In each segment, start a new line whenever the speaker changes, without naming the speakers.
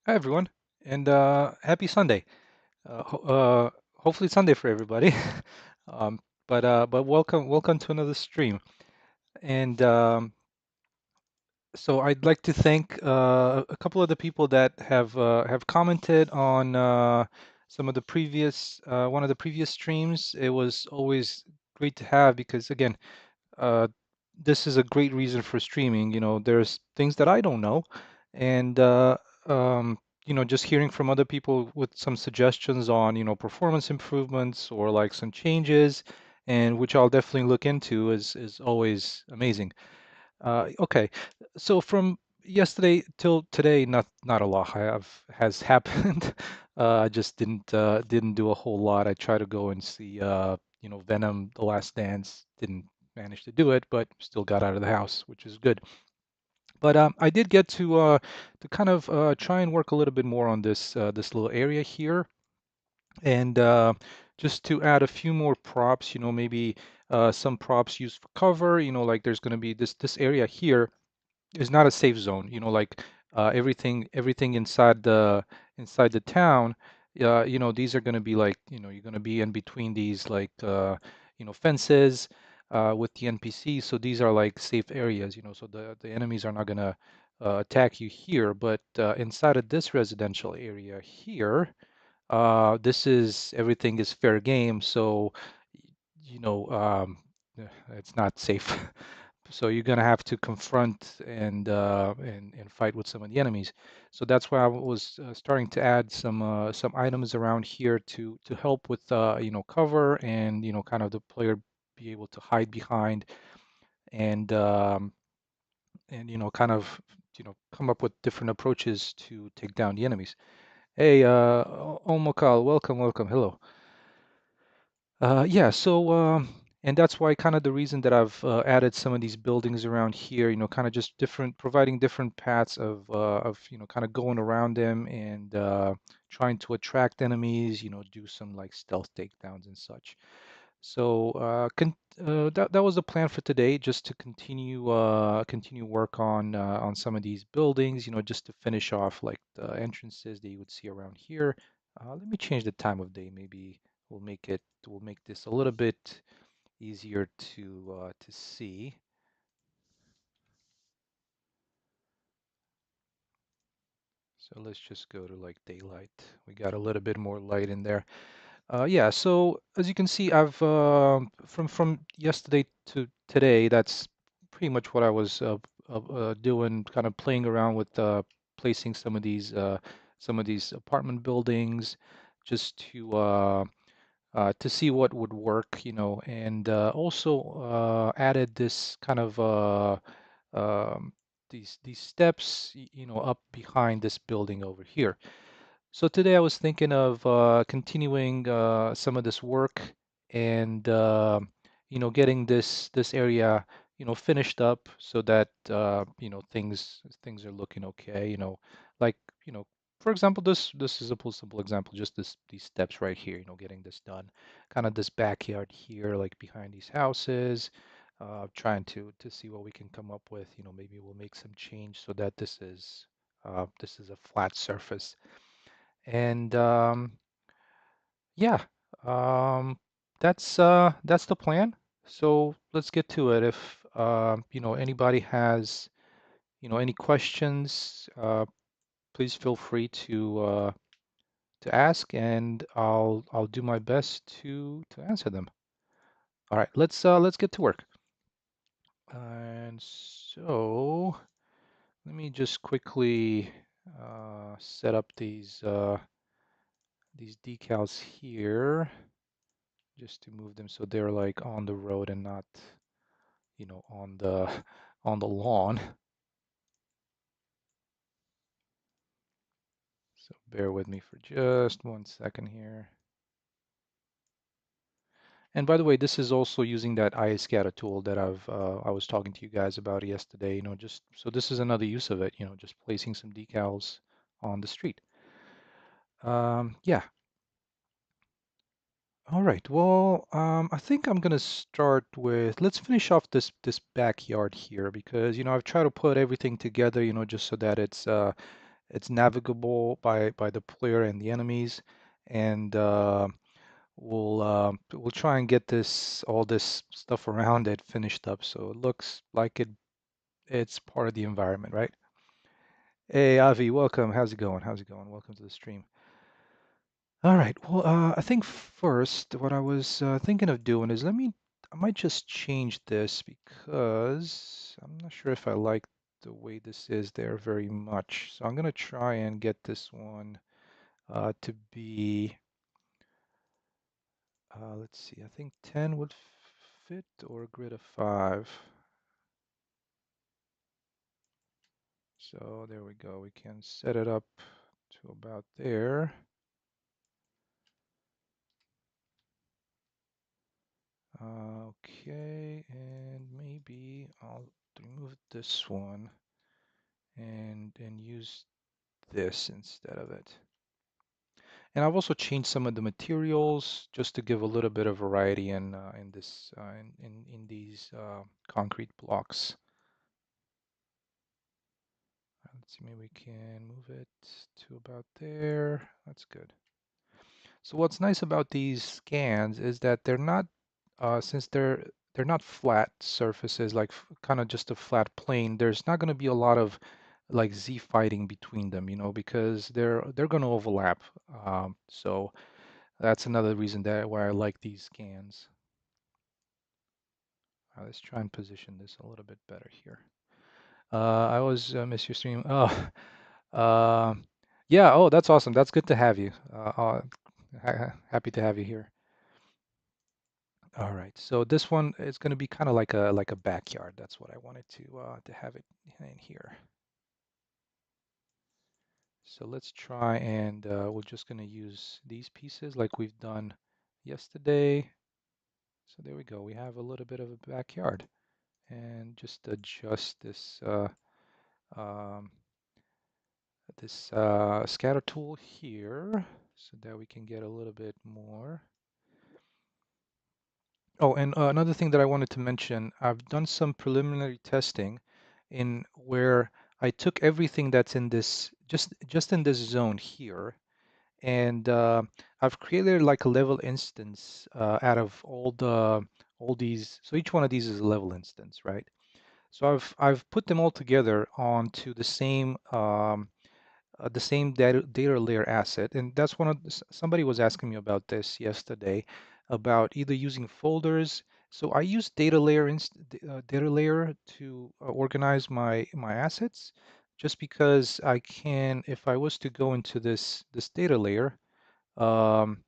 Hi everyone, and happy Sunday. Hopefully it's Sunday for everybody. Um, but welcome to another stream. And so I'd like to thank a couple of the people that have commented on some of the previous one of the previous streams. It was always great to have because again, uh, this is a great reason for streaming. There's things that I don't know, and um, just hearing from other people with some suggestions on, performance improvements or like some changes, and which I'll definitely look into is always amazing. Okay, so from yesterday till today, not a lot has happened. I just didn't do a whole lot. I tried to go and see Venom: The Last Dance. Didn't manage to do it, but still got out of the house, which is good. But I did get to kind of try and work a little bit more on this little area here, and just to add a few more props. Maybe some props used for cover. Like there's going to be this area here is not a safe zone. Like everything inside the town. These are going to be like, you're going to be in between these like fences with the NPCs. So these are like safe areas. So the enemies are not going to attack you here. But inside of this residential area here, this is everything is fair game. So you know it's not safe. So you're gonna have to confront and fight with some of the enemies. So that's why I was starting to add some items around here to help with cover and kind of the player be able to hide behind and kind of come up with different approaches to take down the enemies. Hey, Omokal, welcome, hello. Yeah, so and that's why kind of the reason that I've added some of these buildings around here, kind of just different, providing different paths of kind of going around them and trying to attract enemies, do some like stealth takedowns and such. So that was the plan for today, just to continue work on some of these buildings, just to finish off like the entrances that you would see around here. Let me change the time of day. Maybe we'll make this a little bit easier to see. So let's just go to like daylight. We got a little bit more light in there. Yeah, so as you can see, I've from yesterday to today, that's pretty much what I was doing, kind of playing around with placing some of these apartment buildings, just to see what would work, and also added this kind of these steps, up behind this building over here. So today I was thinking of continuing some of this work and getting this area finished up so that things are looking okay. Like you know for example, this is a simple example, just these steps right here. Getting this done, kind of this backyard here, like behind these houses. Trying to see what we can come up with. Maybe we'll make some change so that this is a flat surface. And yeah, um, that's the plan. So let's get to it. If anybody has any questions, please feel free to ask, and I'll do my best to answer them. All right, let's get to work. And so let me just quickly set up these decals here, just to move them so they're like on the road and not, on the on the lawn. So bear with me for just 1 second here. And by the way, this is also using that iSCADA tool that I was talking to you guys about yesterday. Just so this is another use of it. Just placing some decals on the street. Yeah. All right. Well, I think I'm gonna start with, let's finish off this backyard here because I've tried to put everything together, just so that it's navigable by the player and the enemies, and we'll try and get this all this stuff around it finished up so it looks like it's part of the environment, right? Hey Avi, welcome. How's it going? How's it going? Welcome to the stream. All right. Well, I think first what I was thinking of doing is I might just change this because I'm not sure if I like the way this is there very much. So I'm gonna try and get this one to be, let's see, I think 10 would fit or a grid of 5. So there we go. We can set it up to about there. Okay, and maybe I'll remove this one and use this instead of it. And I've also changed some of the materials just to give a little bit of variety in this in these concrete blocks. Let's see, maybe we can move it to about there. That's good. So what's nice about these scans is that they're not, since they're not flat surfaces, like kind of just a flat plane, there's not going to be a lot of like Z fighting between them, because they're going to overlap. So that's another reason that why I like these scans. Let's try and position this a little bit better here. I always miss your stream. Oh, uh, yeah. Oh, that's awesome. That's good to have you. Happy to have you here. All right, so this one is going to be kind of like a backyard. That's what I wanted to have it in here. So let's try and we're just going to use these pieces like we've done yesterday. So there we go. We have a little bit of a backyard, and just adjust um, this scatter tool here so that we can get a little bit more. Oh, and another thing that I wanted to mention, I've done some preliminary testing in where I took everything that's in this, just in this zone here, and I've created like a level instance out of all these. So each one of these is a level instance, right? So I've put them all together onto the same data layer asset. And that's somebody was asking me about this yesterday, about either using folders. So I use data layer to organize my assets, just because I can, if I was to go into this data layer, um,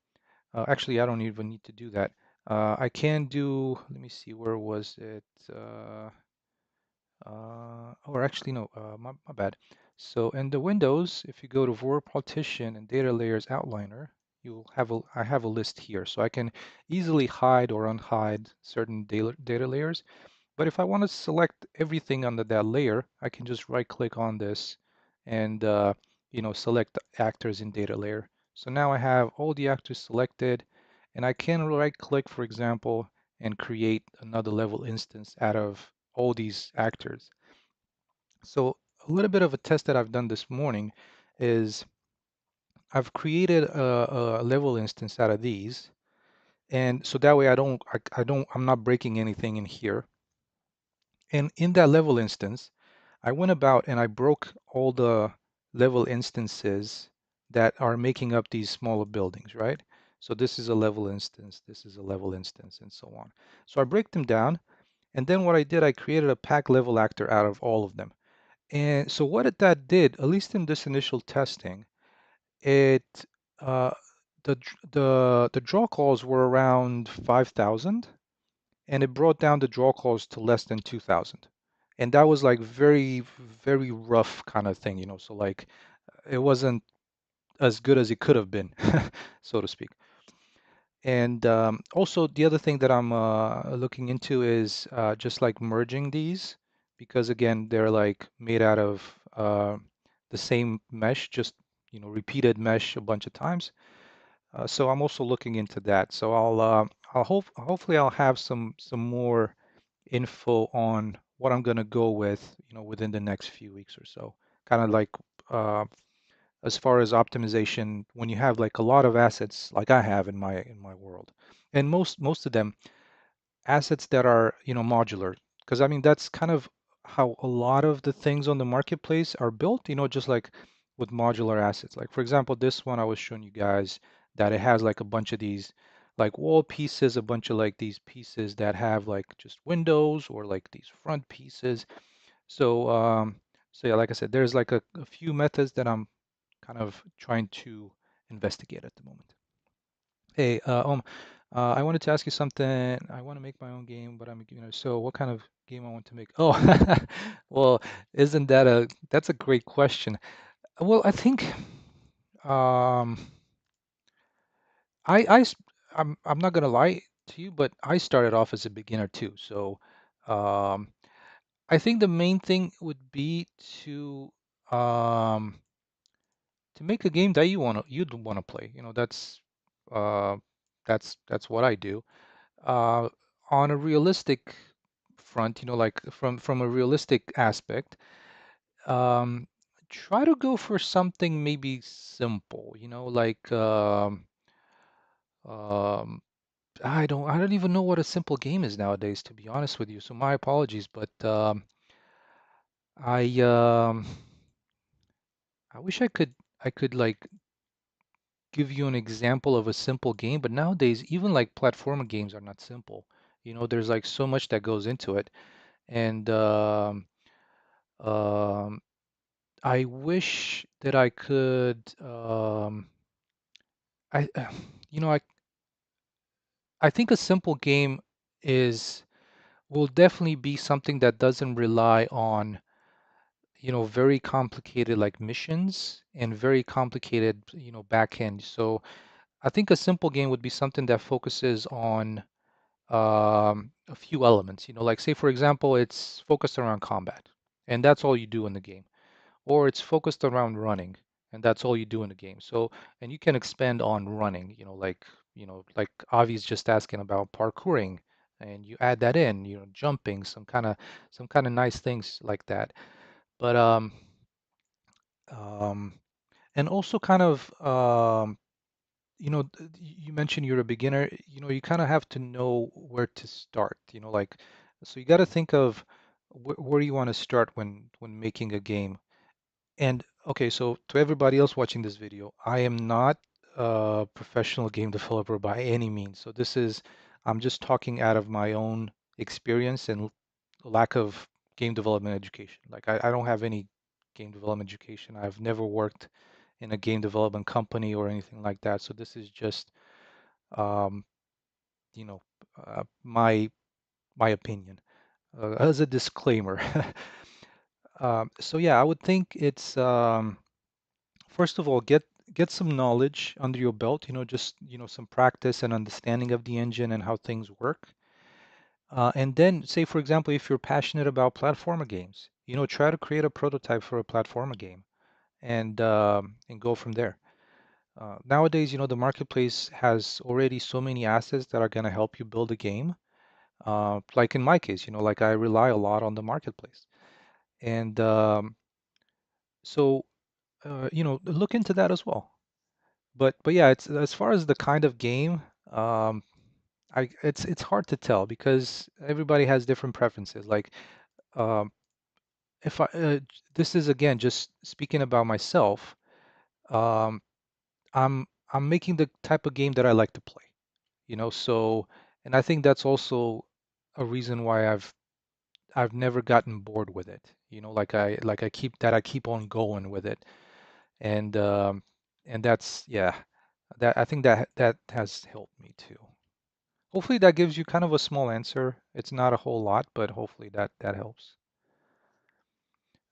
actually I don't even need to do that. I can do, let me see, where was it? Or actually, no, my bad. So in the Windows, if you go to Vor Partition and Data Layers Outliner, I have a list here. So I can easily hide or unhide certain data layers. But if I want to select everything under that layer, I can just right click on this and select actors in data layer. So now I have all the actors selected, and I can right click, for example, and create another level instance out of all these actors. So a little bit of a test that I've done this morning is I've created a level instance out of these, and so that way I'm not breaking anything in here. And in that level instance, I went about and I broke all the level instances that are making up these smaller buildings, right? So this is a level instance, this is a level instance, and so on. So I break them down, and then what I did, I created a pack level actor out of all of them. And so that did, at least in this initial testing, it uh, the draw calls were around 5,000, and it brought down the draw calls to less than 2,000. And that was like very, very rough kind of thing, So like it wasn't as good as it could have been, so to speak. And also the other thing that I'm looking into is just like merging these, because again, they're like made out of the same mesh, just repeated mesh a bunch of times. So I'm also looking into that. So hopefully I'll have some more info on what I'm gonna go with, within the next few weeks or so. Kind of like uh, as far as optimization when you have like a lot of assets like I have in my world. And most of them assets that are, modular. Because I mean, that's kind of how a lot of the things on the marketplace are built, just like with modular assets. Like, for example, this one I was showing you guys that it has like a bunch of these like wall pieces, a bunch of like these pieces that have like just windows or like these front pieces. So, so yeah, like I said, there's like a few methods that I'm kind of trying to investigate at the moment. Hey, I wanted to ask you something. I want to make my own game, but so what kind of game I want to make? Oh, well, isn't that that's a great question. Well, I think um, I, I, s- I'm not gonna lie to you, but I started off as a beginner too. So, um, I think the main thing would be um, to make a game that you'd want to play. Uh, that's what I do. uh, on a realistic front, like from a realistic aspect, um, try to go for something maybe simple, like um, I don't even know what a simple game is nowadays, to be honest with you. So my apologies, but I um, I wish I could like give you an example of a simple game, but nowadays even like platformer games are not simple. There's like so much that goes into it. And um, I wish that I could. I, you know, I think a simple game is will definitely be something that doesn't rely on, very complicated like missions and very complicated, back end. So I think a simple game would be something that focuses on a few elements. Like say for example, it's focused around combat, and that's all you do in the game. Or it's focused around running, and that's all you do in the game. So, and you can expand on running, like Avi's just asking about parkouring, and you add that in, jumping, some kind of nice things like that. But um, and also kind of you mentioned you're a beginner. You kind of have to know where to start. Like so you got to think of where you want to start when making a game. And okay, so to everybody else watching this video, I am not a professional game developer by any means. So I'm just talking out of my own experience and lack of game development education. Like I don't have any game development education. I've never worked in a game development company or anything like that. So this is just, um, you know, my opinion as a disclaimer. So yeah, I would think it's first of all, get some knowledge under your belt, just, some practice and understanding of the engine and how things work. And then say, for example, if you're passionate about platformer games, try to create a prototype for a platformer game and go from there. Nowadays, the marketplace has already so many assets that are going to help you build a game. Like in my case, like I rely a lot on the marketplace. And so, look into that as well. But yeah, it's as far as the kind of game, um, it's hard to tell because everybody has different preferences. Like, um, if I this is again just speaking about myself, um, I'm making the type of game that I like to play, So, and I think that's also a reason why I've never gotten bored with it. I keep on going with it, and that's yeah, that I think that has helped me too. Hopefully that gives you kind of a small answer. It's not a whole lot, but hopefully that helps.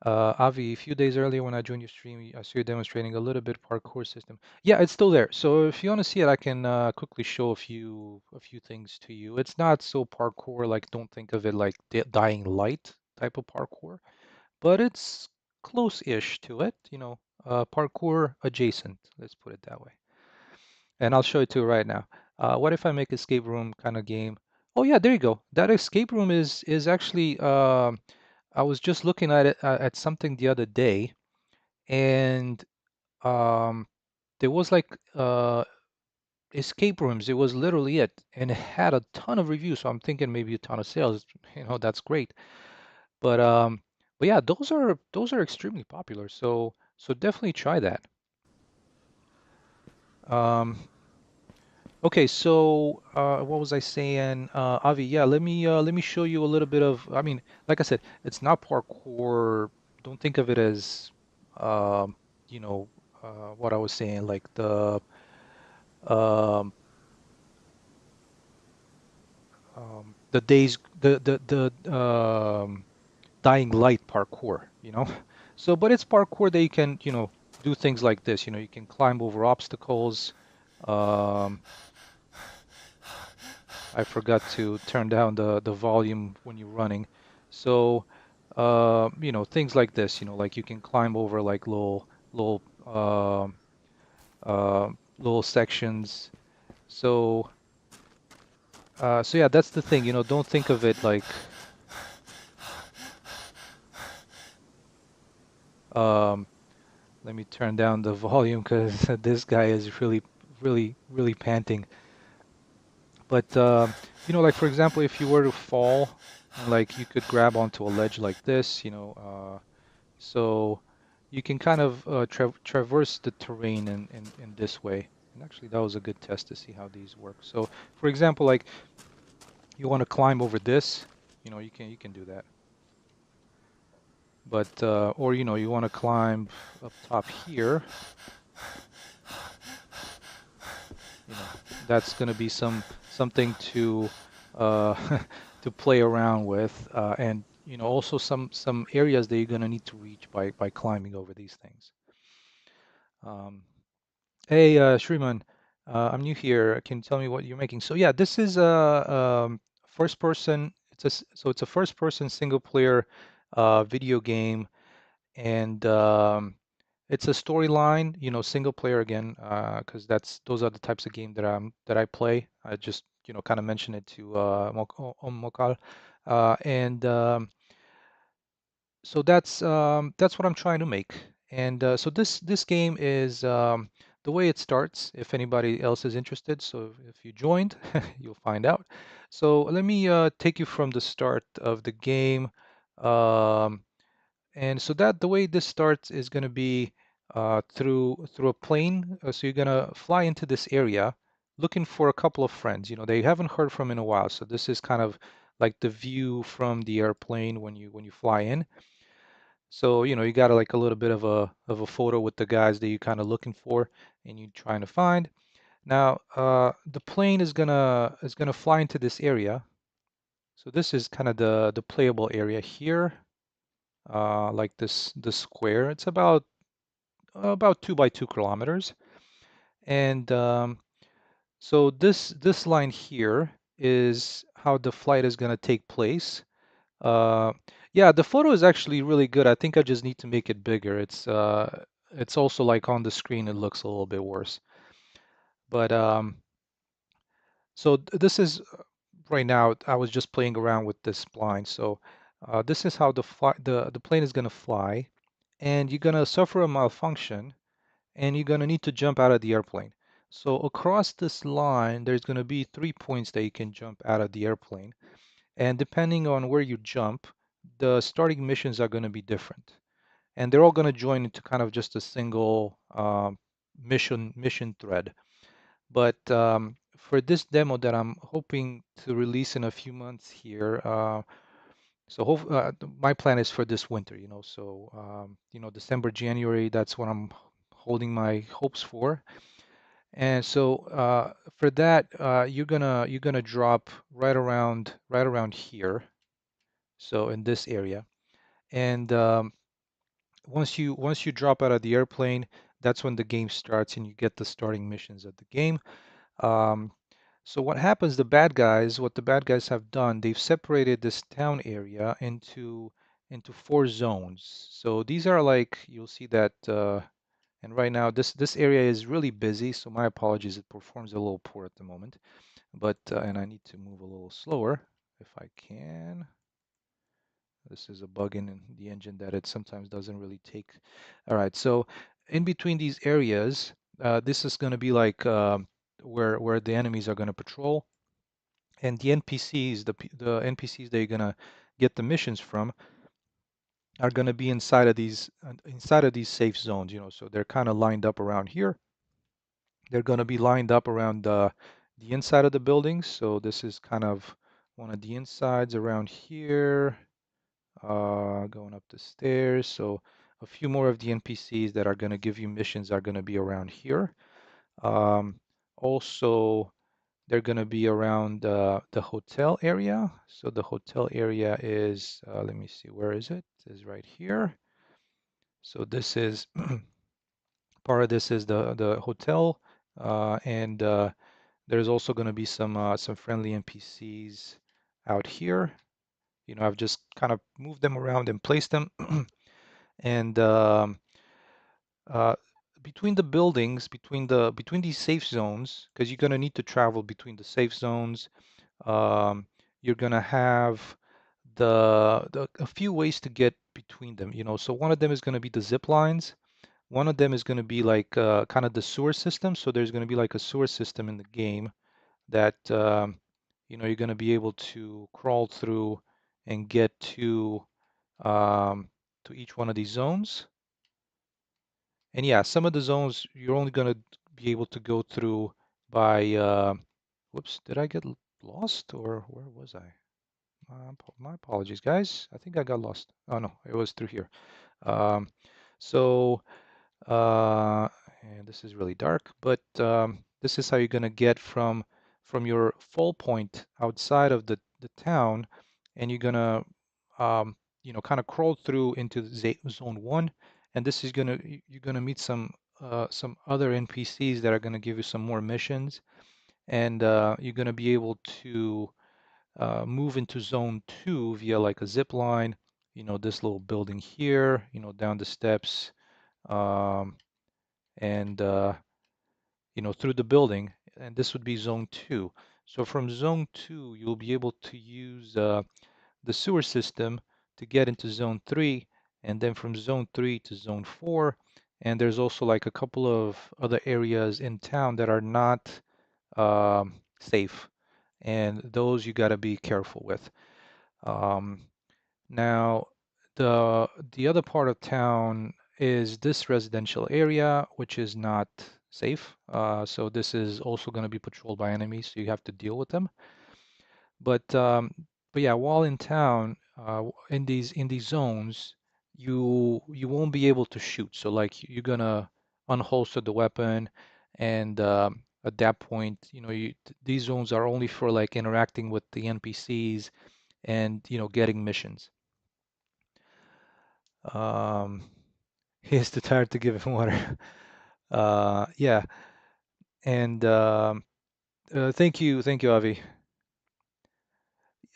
Avi, a few days earlier when I joined your stream, I saw you demonstrating a little bit parkour system. Yeah, it's still there. So if you want to see it, I can quickly show a few things to you. It's not so parkour, like don't think of it like Dying Light type of parkour, but it's close-ish to it, parkour adjacent. Let's put it that way. And I'll show it to you right now. What if I make escape room kind of game? Oh yeah, there you go. That escape room is actually I was just looking at it at something the other day, and um, there was like escape rooms. It was literally it, and it had a ton of reviews. So I'm thinking maybe a ton of sales. That's great. But yeah, those are extremely popular. So definitely try that. Um, okay, so what was I saying? Avi, yeah, let me show you a little bit of. I mean, like I said, it's not parkour. Don't think of it as, um, you know, what I was saying, like um, the days, the dying light parkour, you know. So, but it's parkour that you can, do things like this. You can climb over obstacles. Um, I forgot to turn down the volume when you're running. So, things like this, like you can climb over like little sections. So, so yeah, that's the thing, don't think of it like, um, let me turn down the volume because this guy is really, really, really panting. But like for example, if you were to fall and like you could grab onto a ledge like this, so you can kind of traverse the terrain in this way. And actually, that was a good test to see how these work. So, for example, like you want to climb over this, you can do that. But or you want to climb up top here, that's going to be something to uh, to play around with, and also some areas that you're going to need to reach by climbing over these things. Um, Hey, Shriman, I'm new here. Can you tell me what you're making? So yeah, this is a first person. It's a first person single player video game, and it's a storyline. Single player again, because those are the types of game that I play. I just kind of mentioned it to Mokal, and so that's what I'm trying to make. And so this game is the way it starts. If anybody else is interested, so if you joined, you'll find out. So let me take you from the start of the game. Um, and so that the way this starts is going to be through a plane. So you're going to fly into this area, looking for a couple of friends. They haven't heard from in a while. So this is kind of like the view from the airplane when you fly in. So, you got like a little bit of a photo with the guys that you're kind of looking for and you're trying to find. Now, the plane is gonna fly into this area. So this is kind of the playable area here, like this square. It's about 2 by 2 kilometers, and so this line here is how the flight is gonna take place. Uh, yeah, the photo is actually really good. I think I just need to make it bigger. It's also like on the screen it looks a little bit worse. But so this is right now I was just playing around with this blind. So this is how the plane is gonna fly, and you're gonna suffer a malfunction, and you're gonna need to jump out of the airplane. So across this line, there's gonna be 3 points that you can jump out of the airplane. And depending on where you jump, the starting missions are going to be different. And they're all going to join into kind of just a single mission thread. But for this demo that I'm hoping to release in a few months here, my plan is for this winter, so December, January, that's what I'm holding my hopes for. And so for that, you're gonna drop right around here, so in this area. And once you drop out of the airplane, that's when the game starts and you get the starting missions of the game. Um, so what the bad guys have done, they've separated this town area into 4 zones. So these are like you'll see that, and right now this area is really busy. So my apologies, it performs a little poor at the moment, but and I need to move a little slower if I can. This is a bug in the engine that it sometimes doesn't really take. All right, so in between these areas, this is going to be like where the enemies are going to patrol, and the NPCs, the NPCs that you're going to get the missions from, are going to be inside of these safe zones. So they're kind of lined up around here. They're going to be lined up around the inside of the buildings. So this is kind of one of the insides around here, going up the stairs. So a few more of the NPCs that are going to give you missions are going to be around here. Um, Also, they're going to be around the hotel area. So the hotel area is, let me see, where is it? It is right here. So this is part of this is the hotel, and there's also going to be some friendly NPCs out here. I've just kind of moved them around and placed them, and uh, between the buildings, between these safe zones, because you're going to need to travel between the safe zones. Um, you're going to have a few ways to get between them. So one of them is going to be the zip lines. One of them is going to be like kind of the sewer system. So there's going to be like a sewer system in the game that you're going to be able to crawl through and get um, to each one of these zones. And yeah, some of the zones you're only going to be able to go through by, whoops, did I get lost or where was I? My apologies, guys. I think I got lost. Oh no, it was through here. Um, so Uh, and this is really dark, but this is how you're going to get from your fall point outside of the town, and you're going to kind of crawl through into zone one, and this is going to you're going to meet some other NPCs that are going to give you some more missions, and you're going to be able to move into zone two via like a zip line, this little building here, down the steps. Um, and through the building, and this would be zone two. So from zone two, you'll be able to use the sewer system to get into zone three, and then from zone three to zone four. And there's also like a couple of other areas in town that are not safe, and those you got to be careful with. Um, Now, the other part of town is this residential area, which is not safe. So this is also going to be patrolled by enemies, so you have to deal with them. But yeah, while in town, in these zones, you won't be able to shoot. So like you're gonna unholster the weapon, and at that point, these zones are only for like interacting with the NPCs and getting missions. Um, he's too tired to give him water. Yeah, and thank you, Avi.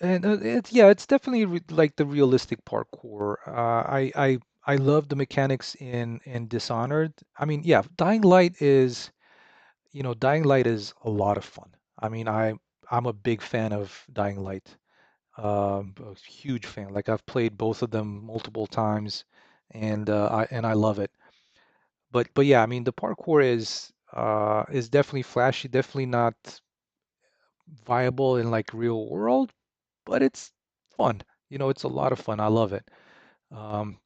And it's definitely like the realistic parkour. I love the mechanics in Dishonored. I mean, yeah, Dying Light is a lot of fun. I mean, I'm a big fan of Dying Light. A huge fan. Like I've played both of them multiple times, and I love it. But yeah, I mean the parkour is definitely flashy, definitely not viable in like real world, but it's fun. It's a lot of fun. I love it. Um,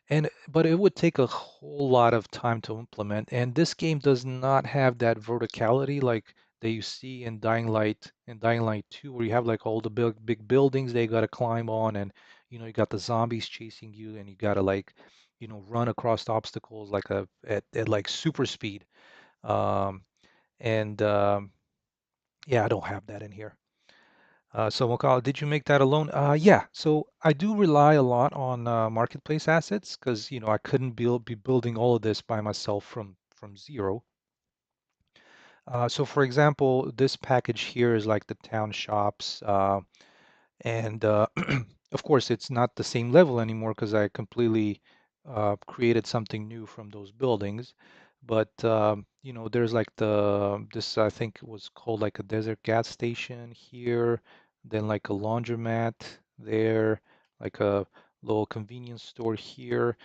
and but it would take a whole lot of time to implement, and this game does not have that verticality like that you see in Dying Light 2, where you have like all the big buildings they got to climb on, and you got the zombies chasing you, and you got to like run across the obstacles like at like super speed. Um, and Yeah, I don't have that in here. So Wakal, did you make that alone? Yeah. So I do rely a lot on marketplace assets because I couldn't be building all of this by myself from zero. So for example, this package here is like the town shops, and of course it's not the same level anymore because I completely created something new from those buildings. But there's like this I think it was called like a desert gas station here, then like a laundromat there, like a little convenience store here.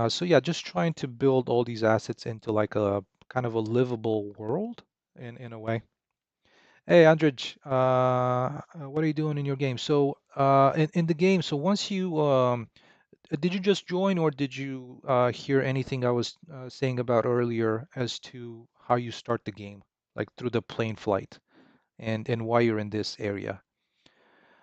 So yeah, just trying to build all these assets into like a kind of a livable world in a way. Hey, Andrej, what are you doing in your game? So, in the game, so once you did you just join or did you hear anything I was saying about earlier as to how you start the game, like through the plane flight and why you're in this area?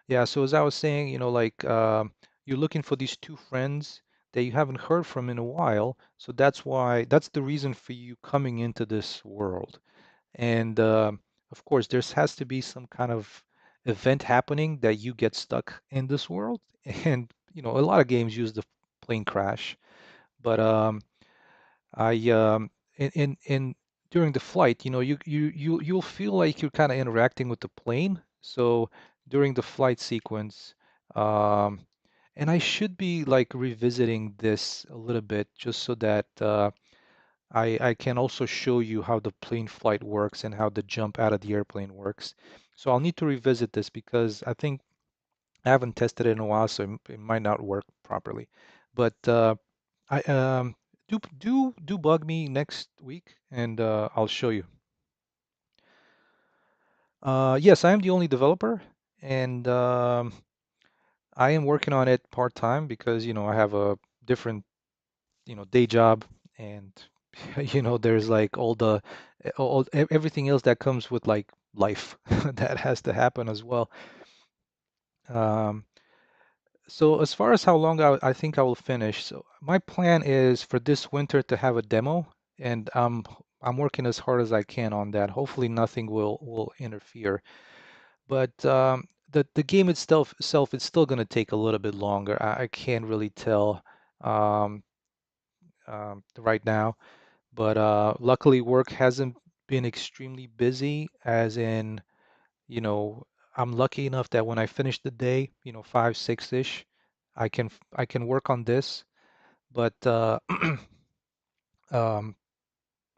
Yeah, so as I was saying, like you're looking for these two friends that you haven't heard from in a while, so that's the reason for you coming into this world. And of course, there has to be some kind of event happening that you get stuck in this world. And a lot of games use the plane crash, but I in during the flight, you'll feel like you're kind of interacting with the plane. So during the flight sequence, um, and I should be like revisiting this a little bit just so that I can also show you how the plane flight works and how the jump out of the airplane works. So I'll need to revisit this because I think I haven't tested it in a while, so it might not work properly. But I do bug me next week, and I'll show you. Yes, I am the only developer, and I am working on it part-time because I have a different day job, and there's like everything else that comes with like life that has to happen as well. Um, so as far as how long I think I will finish, so my plan is for this winter to have a demo, and I'm working as hard as I can on that. Hopefully nothing will interfere. But the game itself is still going to take a little bit longer. I can't really tell um, right now. But luckily, work hasn't been extremely busy, as in, you know, I'm lucky enough that when I finish the day, 5, 6-ish, I can work on this, but um,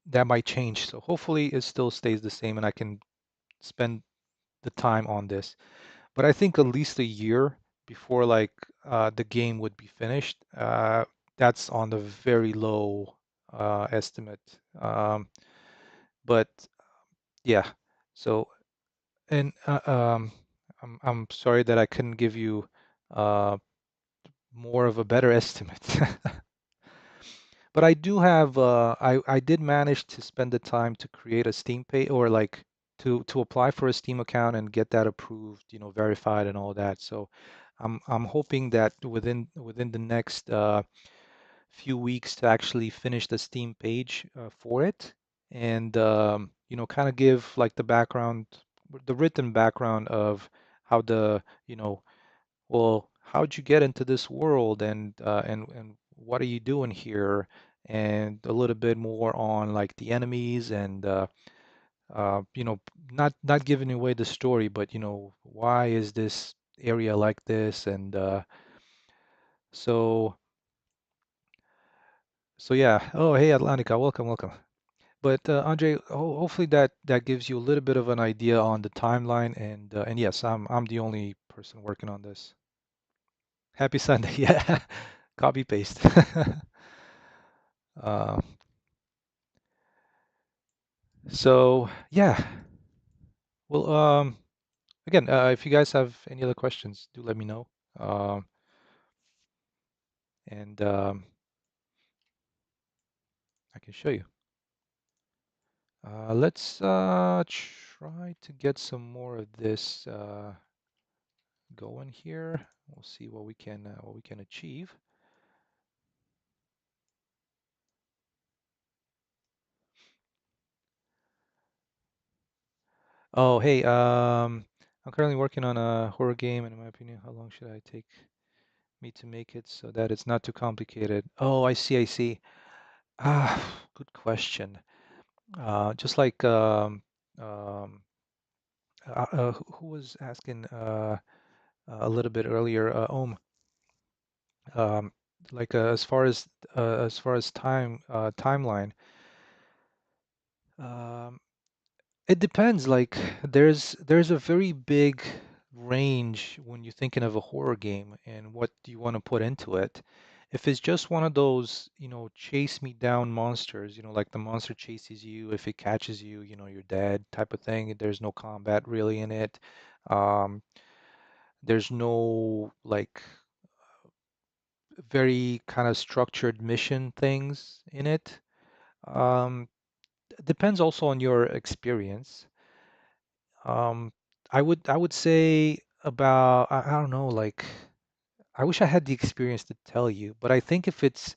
that might change. So hopefully it still stays the same and I can spend the time on this. But I think at least a year before like the game would be finished. That's on the very low estimate. But yeah, so and I'm sorry that I couldn't give you uh, more of a better estimate. But I do have I did manage to spend the time to create a Steam page or like to apply for a Steam account and get that approved, verified and all that. So I'm hoping that within the next few weeks to actually finish the Steam page for it and kind of give like the written background of how how'd you get into this world and what are you doing here? And a little bit more on like the enemies and uh, you know, not giving away the story, but why is this area like this? And so so yeah. Oh, hey Atlantica, welcome, welcome. But Andre, hopefully that gives you a little bit of an idea on the timeline, and yes, I'm the only person working on this. Happy Sunday. Yeah. Copy paste. Uh, so yeah. Well, again, if you guys have any other questions, do let me know. Um, and I can show you. Let's try to get some more of this going here. We'll see what we can achieve. Oh, hey, I'm currently working on a horror game, and in my opinion, how long should I take me to make it so that it's not too complicated? Oh, I see, I see. Ah, good question. Just like who was asking a little bit earlier, um, like as far as timeline, um, it depends. Like there's a very big range when you're thinking of a horror game and what do you want to put into it. If it's just one of those, chase me down monsters, like the monster chases you, if it catches you, you're dead type of thing. There's no combat really in it. Um, there's no like very kind of structured mission things in it. Um, depends also on your experience. Um, I would say about I don't know, like I wish I had the experience to tell you, but I think if it's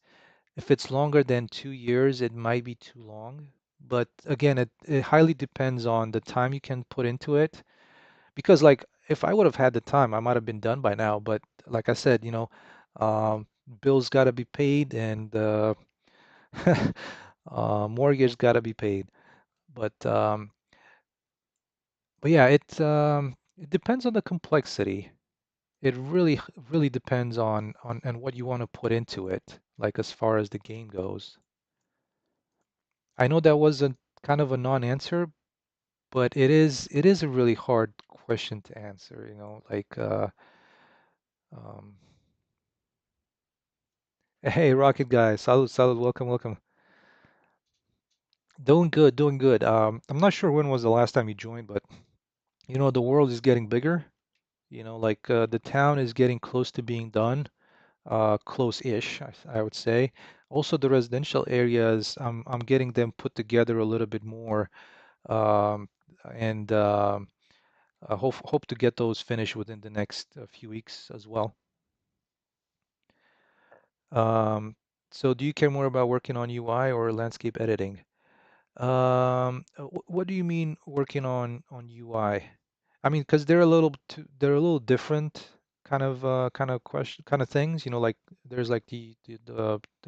longer than 2 years, it might be too long. But again, it highly depends on the time you can put into it. Because like if I would have had the time, I might have been done by now. But like I said, um, bills got to be paid and mortgage got to be paid. But um, but yeah, it depends on the complexity. It really depends on what you want to put into it, like as far as the game goes. I know that was a kind of a non-answer, but it is a really hard question to answer, like um hey Rocket guy, salud salud, welcome welcome. Doing good, doing good. I'm not sure when was the last time you joined, but the world is getting bigger. Like the town is getting close to being done. Close-ish, I would say. Also, the residential areas, I'm getting them put together a little bit more, um, and I hope to get those finished within the next few weeks as well. Um, so, do you care more about working on UI or landscape editing? What do you mean working on UI? I mean, because they're a little different kind of question kind of things. Like there's like the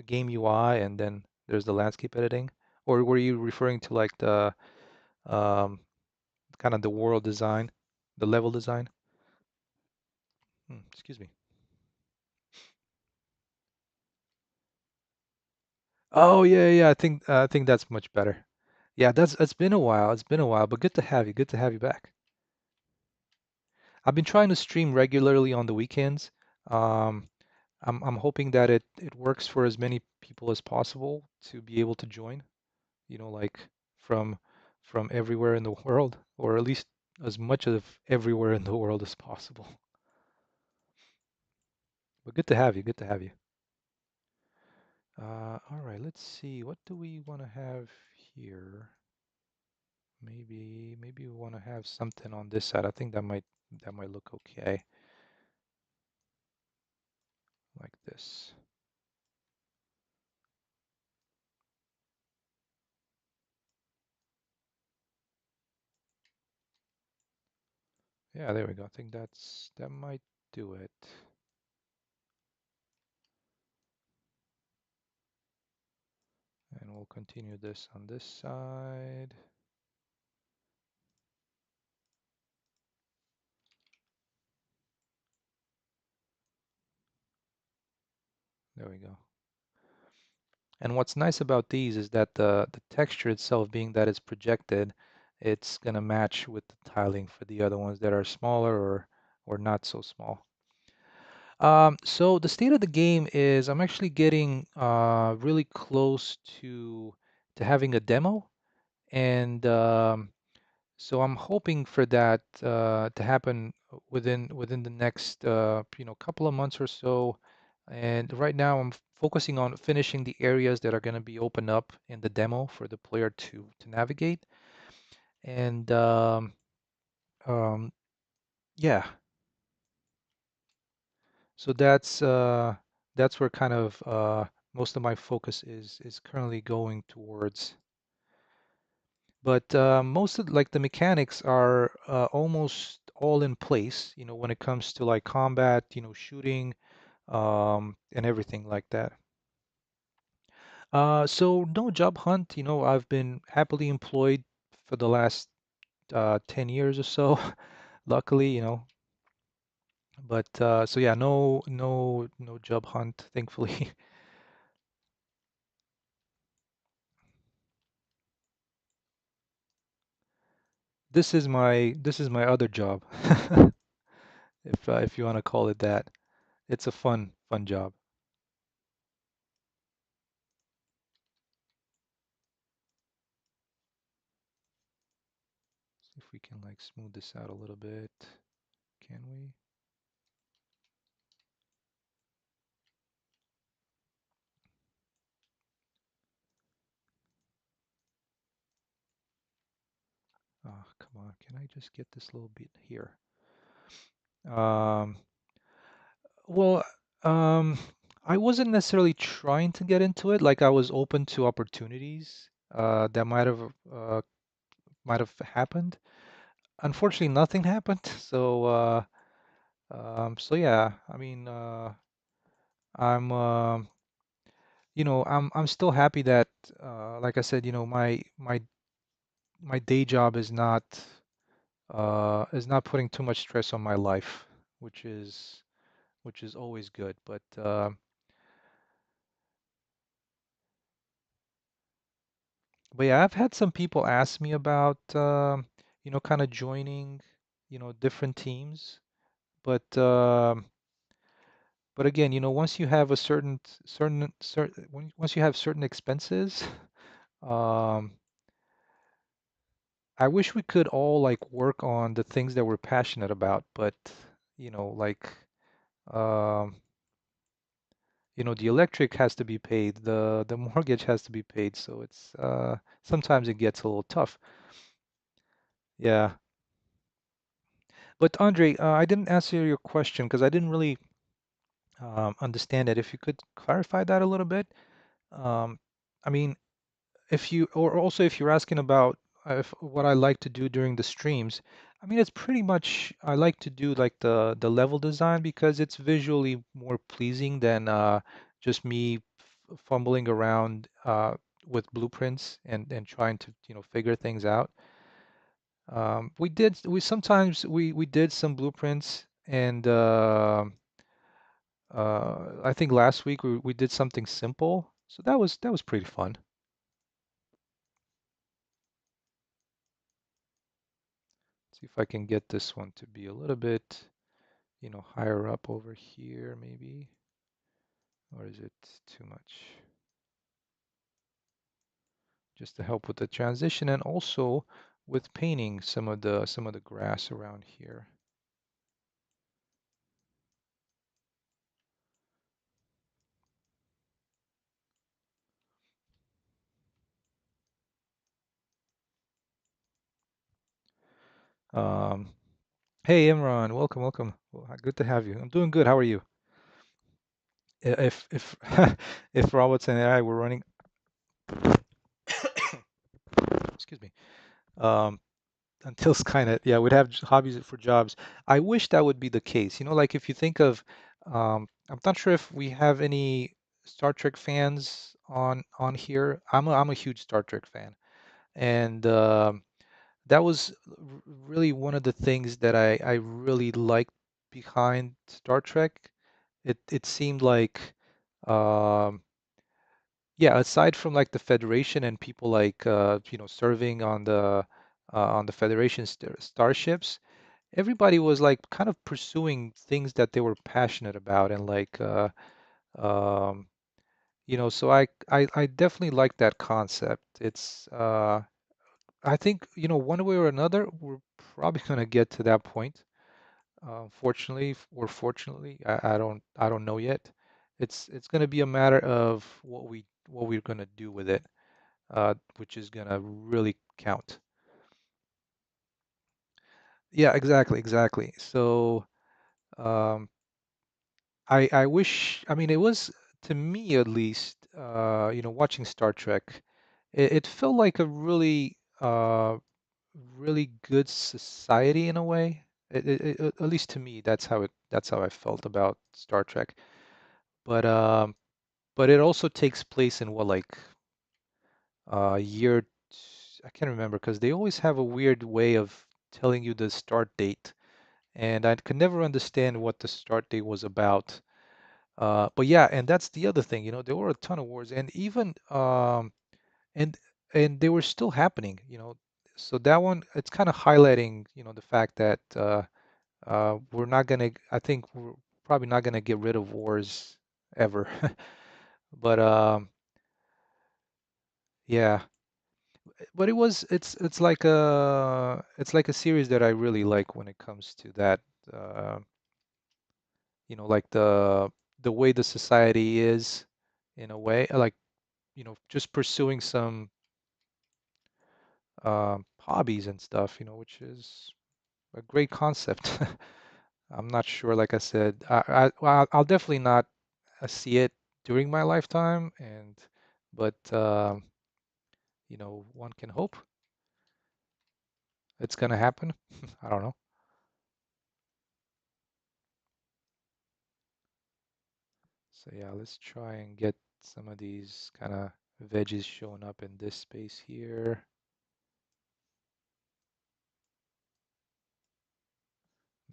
game UI and then there's the landscape editing. Or were you referring to like the um kind of the world design, the level design? Excuse me. Oh yeah, yeah. I think that's much better. Yeah, that's it's been a while. It's been a while, but good to have you. Good to have you back. I've been trying to stream regularly on the weekends. Um, I'm hoping that it works for as many people as possible to be able to join, like from from everywhere in the world, or at least as much of everywhere in the world as possible. But good to have you. Good to have you. All right, let's see. What do we want to have here? Maybe we want to have something on this side. I think that might look okay, like this. Yeah, there we go. I think that might do it. And we'll continue this on this side. There we go. And what's nice about these is that the texture itself, being that it's projected, it's gonna match with the tiling for the other ones that are smaller or not so small. So the state of the game is I'm actually getting really close to having a demo, and so I'm hoping for that to happen within the next couple of months or so. And right now I'm focusing on finishing the areas that are going to be opened up in the demo for the player to navigate. And um, yeah, so that's where kind of most of my focus is currently going towards. But most of like the mechanics are almost all in place, when it comes to like combat, shooting, and everything like that. So no job hunt, I've been happily employed for the last 10 years or so, luckily, But so yeah, no job hunt, thankfully. This is my other job, if you want to call it that. It's a fun job. like smooth this out a little bit. Can we? Oh, come on. Can I just get this little bit here? Um, well, um, I wasn't necessarily trying to get into it. Like I was open to opportunities that might have happened. Unfortunately, nothing happened. So yeah. I mean, I'm I'm still happy that like I said, my day job is not putting too much stress on my life, which is which is always good. But yeah, I've had some people ask me about kind of joining, different teams. But but again, once you have a once you have certain expenses, um, I wish we could all like work on the things that we're passionate about, but like um, the electric has to be paid, the mortgage has to be paid, so it's sometimes it gets a little tough. Yeah. But Andre, I didn't answer your question because I didn't really understand it. If you could clarify that a little bit. Um, I mean, if you or also if you're asking about if what I like to do during the streams, I mean it's pretty much I like to do like the level design because it's visually more pleasing than just me fumbling around with blueprints and trying to figure things out. We sometimes we did some blueprints and I think last week we did something simple, so that was pretty fun. See if I can get this one to be a little bit, higher up over here maybe, or is it too much? Just to help with the transition and also with painting some of the grass around here. Um, hey Imran, welcome, welcome. Well, good to have you. I'm doing good. How are you? If if robots and AI were running, excuse me, um, until Skynet, yeah, we'd have hobbies for jobs. I wish that would be the case. Like if you think of, I'm not sure if we have any Star Trek fans on here. I'm a huge Star Trek fan, and that was really one of the things that I really liked behind Star Trek. It seemed like, um, yeah, aside from like the Federation and people like serving on the Federation starships, everybody was like kind of pursuing things that they were passionate about and like um so I definitely like that concept. It's I think one way or another we're probably going to get to that point. Fortunately or fortunately, I don't know yet. It's going to be a matter of what we're going to do with it, which is going to really count. Yeah, exactly, exactly. So um I wish, I mean, it was, to me at least, watching Star Trek, it felt like a really good society in a way. At least to me, that's how I felt about Star Trek. But but it also takes place in what, like, year, I can't remember because they always have a weird way of telling you the start date, and I could never understand what the start date was about. But yeah, and that's the other thing, there were a ton of wars, and even and and they were still happening. So that one, it's kind of highlighting, the fact that we're not gonna, I think we're probably not gonna get rid of wars ever. But yeah, But it's like a series that I really like when it comes to that, uh, like the way the society is in a way, like, just pursuing some hobbies and stuff, which is a great concept. I'm not sure, like I said, well, I'll definitely not see it during my lifetime, but one can hope it's gonna happen. I don't know. So yeah, let's try and get some of these kind of veggies showing up in this space here.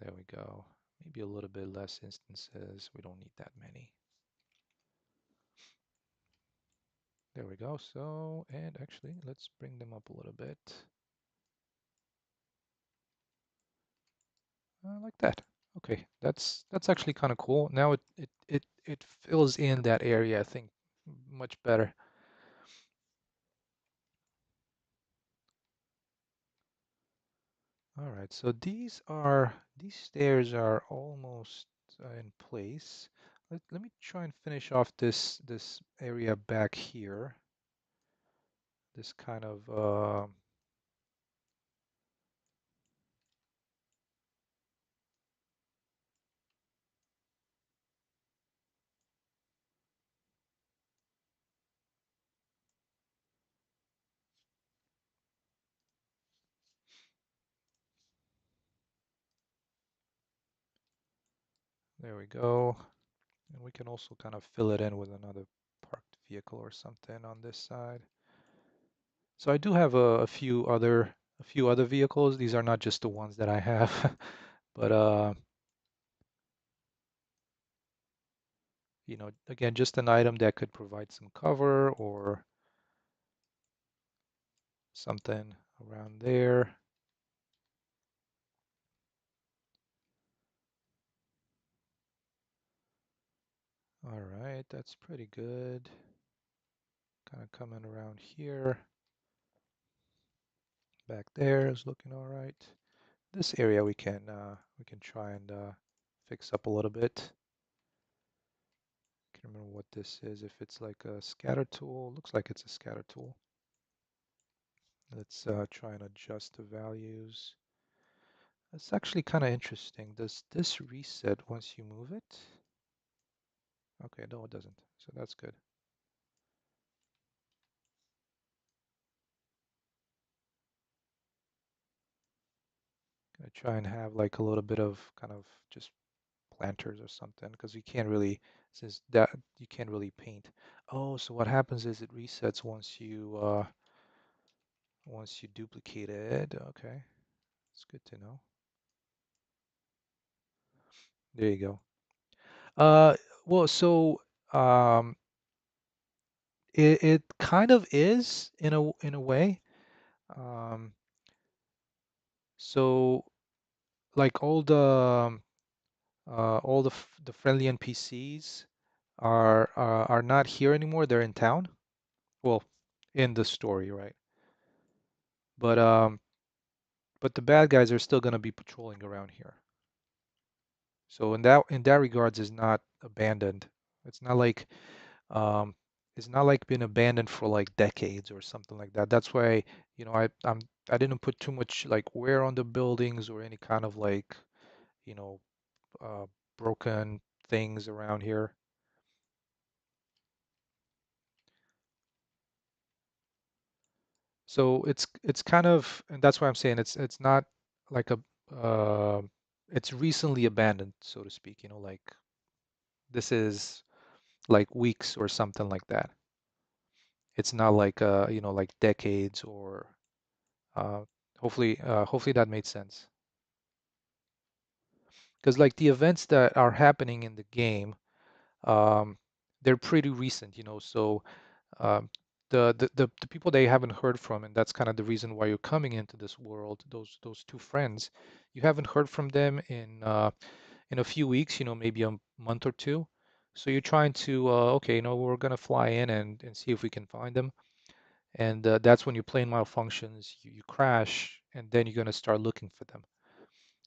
There we go. Maybe a little bit less instances. We don't need that many. There we go. So, and actually, let's bring them up a little bit. Like that. Okay, that's actually kind of cool. Now it fills in that area, I think, much better. All right, so these stairs are almost in place. Let me try and finish off this area back here. This kind of there we go. And we can also kind of fill it in with another parked vehicle or something on this side. So I do have a few other vehicles. These are not just the ones that I have, but again, just an item that could provide some cover or something around there. All right, that's pretty good. Kind of coming around here. Back there is looking all right. This area we can try and fix up a little bit. Can't remember what this is. If it's like a scatter tool, looks like it's a scatter tool. Let's try and adjust the values. It's actually kind of interesting. Does this reset once you move it? Okay, no, it doesn't. So that's good. Gonna try and have like a little bit of kind of just planters or something because you can't really, since that you can't really paint. Oh, so what happens is it resets once you duplicate it. Okay, it's good to know. There you go. Uh, well, so um, it kind of is in a way. Um, so like all the friendly NPCs are not here anymore. They're in town. Well, in the story, right? But um, but the bad guys are still going to be patrolling around here. So in that regards, is not abandoned. It's not like um, it's not like been abandoned for like decades or something like that. That's why, I didn't put too much like wear on the buildings or any kind of like, you know, uh, broken things around here. So it's kind of, and that's why I'm saying it's not like it's recently abandoned, so to speak. Like this is like weeks or something like that. It's not like like decades or uh, hopefully that made sense. Because like the events that are happening in the game, um, they're pretty recent. So um, the people they haven't heard from, and that's kind of the reason why you're coming into this world. Those two friends, you haven't heard from them in a few weeks. Maybe a month or two. So you're trying to okay, we're gonna fly in and see if we can find them. And that's when your plane malfunctions, you crash, and then you're going to start looking for them.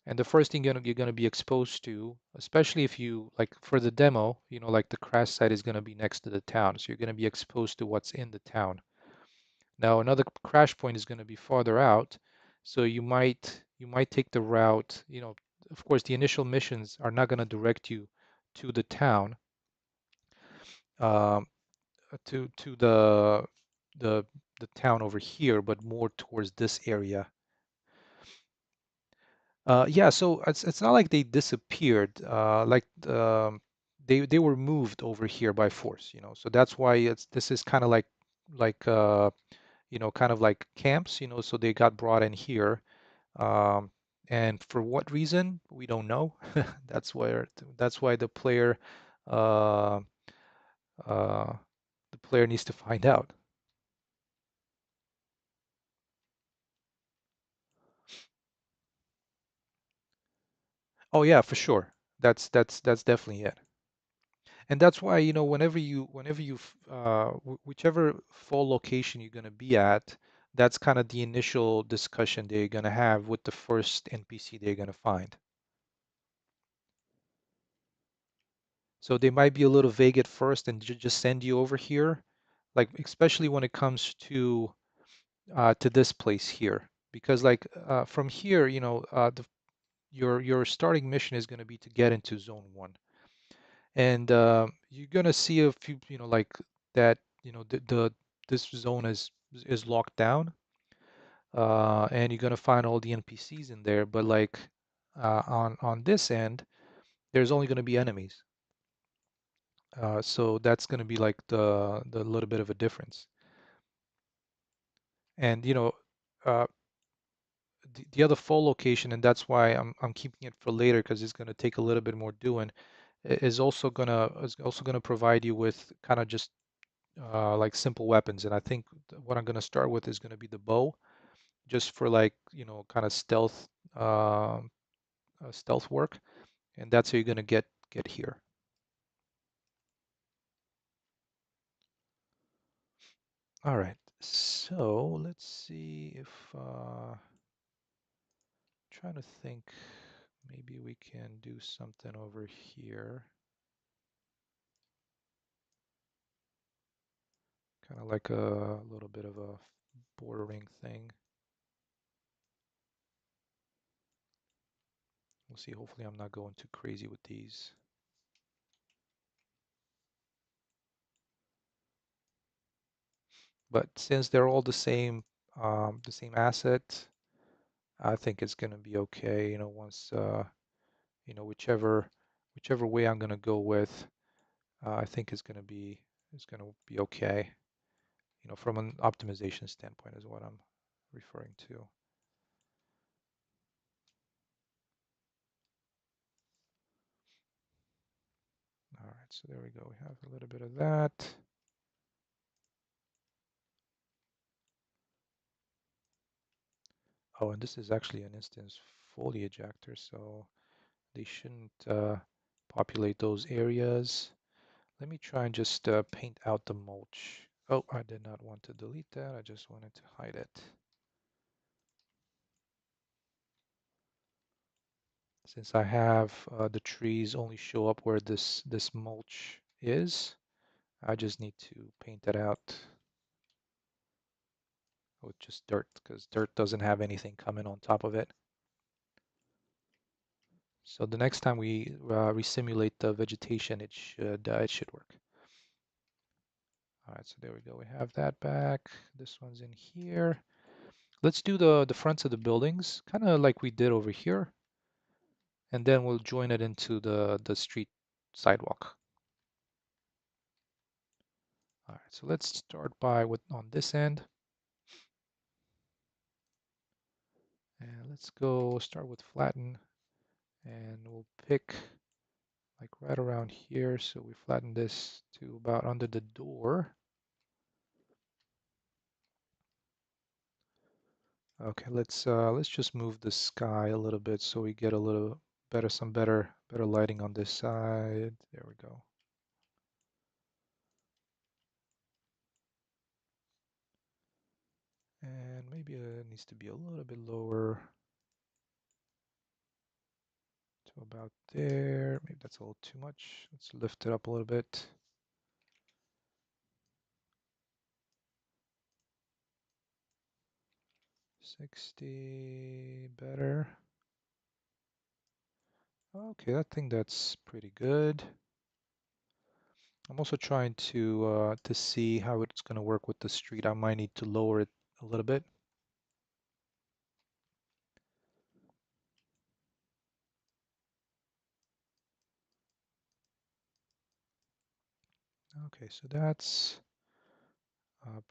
And the first thing you're gonna be exposed to, especially if you like for the demo, like the crash site is gonna be next to the town, so you're gonna be exposed to what's in the town. Now another crash point is gonna be farther out, so you might take the route. Of course, the initial missions are not gonna direct you to the town, um, to the the town over here, but more towards this area. Yeah, so it's not like they disappeared. They were moved over here by force. So that's why this is kind of like kind of like camps. So they got brought in here. Um, and for what reason, we don't know. That's why uh, uh, the player needs to find out. Oh yeah, for sure. That's definitely it. And that's why, whichever fall location you're going to be at, that's kind of the initial discussion they're going to have with the first NPC they're going to find. So they might be a little vague at first and just send you over here, like especially when it comes to this place here, because like from here, your starting mission is going to be to get into Zone 1. And you're gonna see a few, like that, the this zone is locked down, and you're gonna find all the NPCs in there. But like on this end, there's only gonna be enemies. So that's gonna be like the little bit of a difference. And uh, the other full location, and that's why I'm keeping it for later because it's gonna take a little bit more doing. Is also gonna provide you with kind of just like simple weapons. And I think what I'm going to start with is going to be the bow, just for like, kind of stealth work. And that's how you're going to get here. All right. So let's see if trying to think, maybe we can do something over here, kind of like a little bit of a bordering thing. We'll see. Hopefully, I'm not going too crazy with these. But since they're all the same asset, I think it's going to be okay. Once whichever way I'm going to go with, I think is going to be okay. From an optimization standpoint is what I'm referring to. All right, so there we go. We have a little bit of that. Oh, and this is actually an instance foliage actor, so they shouldn't populate those areas. Let me try and just paint out the mulch. Oh, I did not want to delete that. I just wanted to hide it. Since I have the trees only show up where this mulch is, I just need to paint that out with just dirt, because dirt doesn't have anything coming on top of it. So the next time we resimulate the vegetation, it should work. All right, so there we go. We have that back. This one's in here. Let's do the fronts of the buildings, kind of like we did over here, and then we'll join it into the street sidewalk. All right, so let's start by what on this end. And let's go start with flatten, and we'll pick like right around here. So we flatten this to about under the door. Okay, let's just move the sky a little bit so we get a little better, some better lighting on this side. There we go. And maybe it needs to be a little bit lower to about there. Maybe that's a little too much. Let's lift it up a little bit. $60 better. Okay, I think that's pretty good. I'm also trying to see how it's going to work with the street. I might need to lower it a little bit. Okay, so that's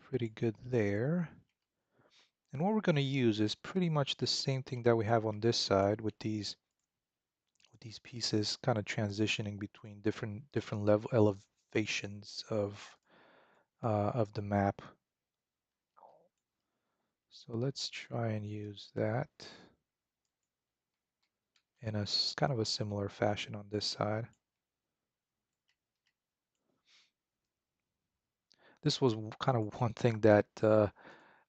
pretty good there. And what we're going to use is pretty much the same thing that we have on this side with these pieces kind of transitioning between different level elevations of the map. So let's try and use that in a kind of a similar fashion on this side. This was kind of one thing that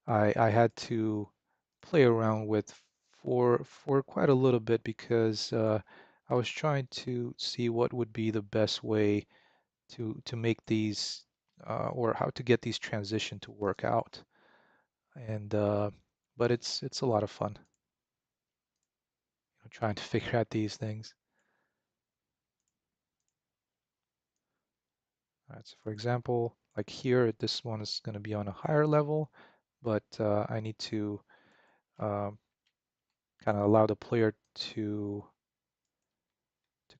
I had to play around with for quite a little bit because I was trying to see what would be the best way to make these or how to get these transition to work out. And but it's a lot of fun, trying to figure out these things. All right, so for example, like here, this one is going to be on a higher level, but I need to um, kind of allow the player to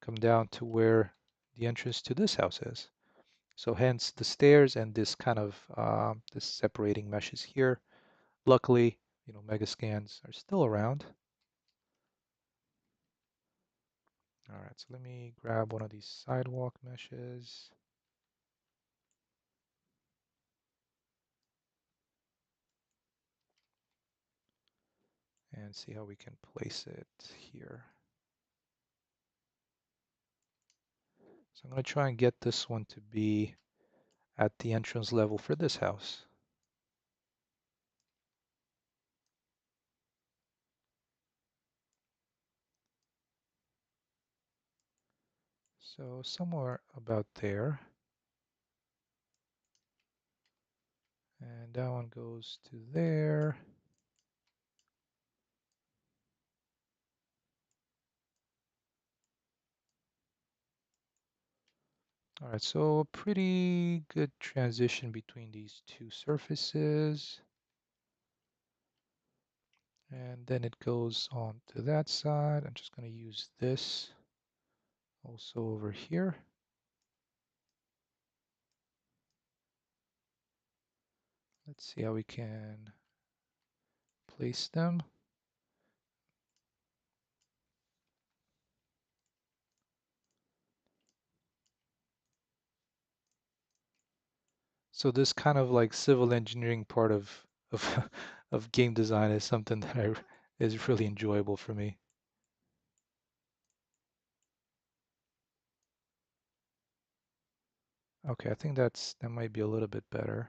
come down to where the entrance to this house is. So hence the stairs and this kind of this separating meshes here. Luckily, mega scans are still around. All right, so let me grab one of these sidewalk meshes. And see how we can place it here. So I'm going to try and get this one to be at the entrance level for this house. So somewhere about there. And that one goes to there. All right, so a pretty good transition between these two surfaces. And then it goes on to that side. I'm just going to use this also over here. Let's see how we can place them. So this kind of like civil engineering part of of game design is something that is really enjoyable for me. Okay, I think that might be a little bit better.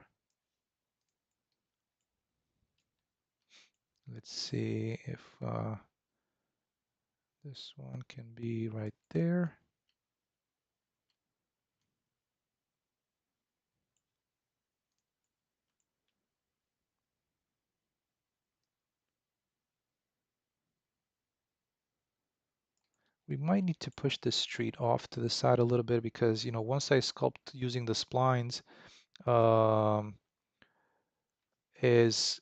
Let's see if this one can be right there. We might need to push this street off to the side a little bit because, once I sculpt using the splines, um, is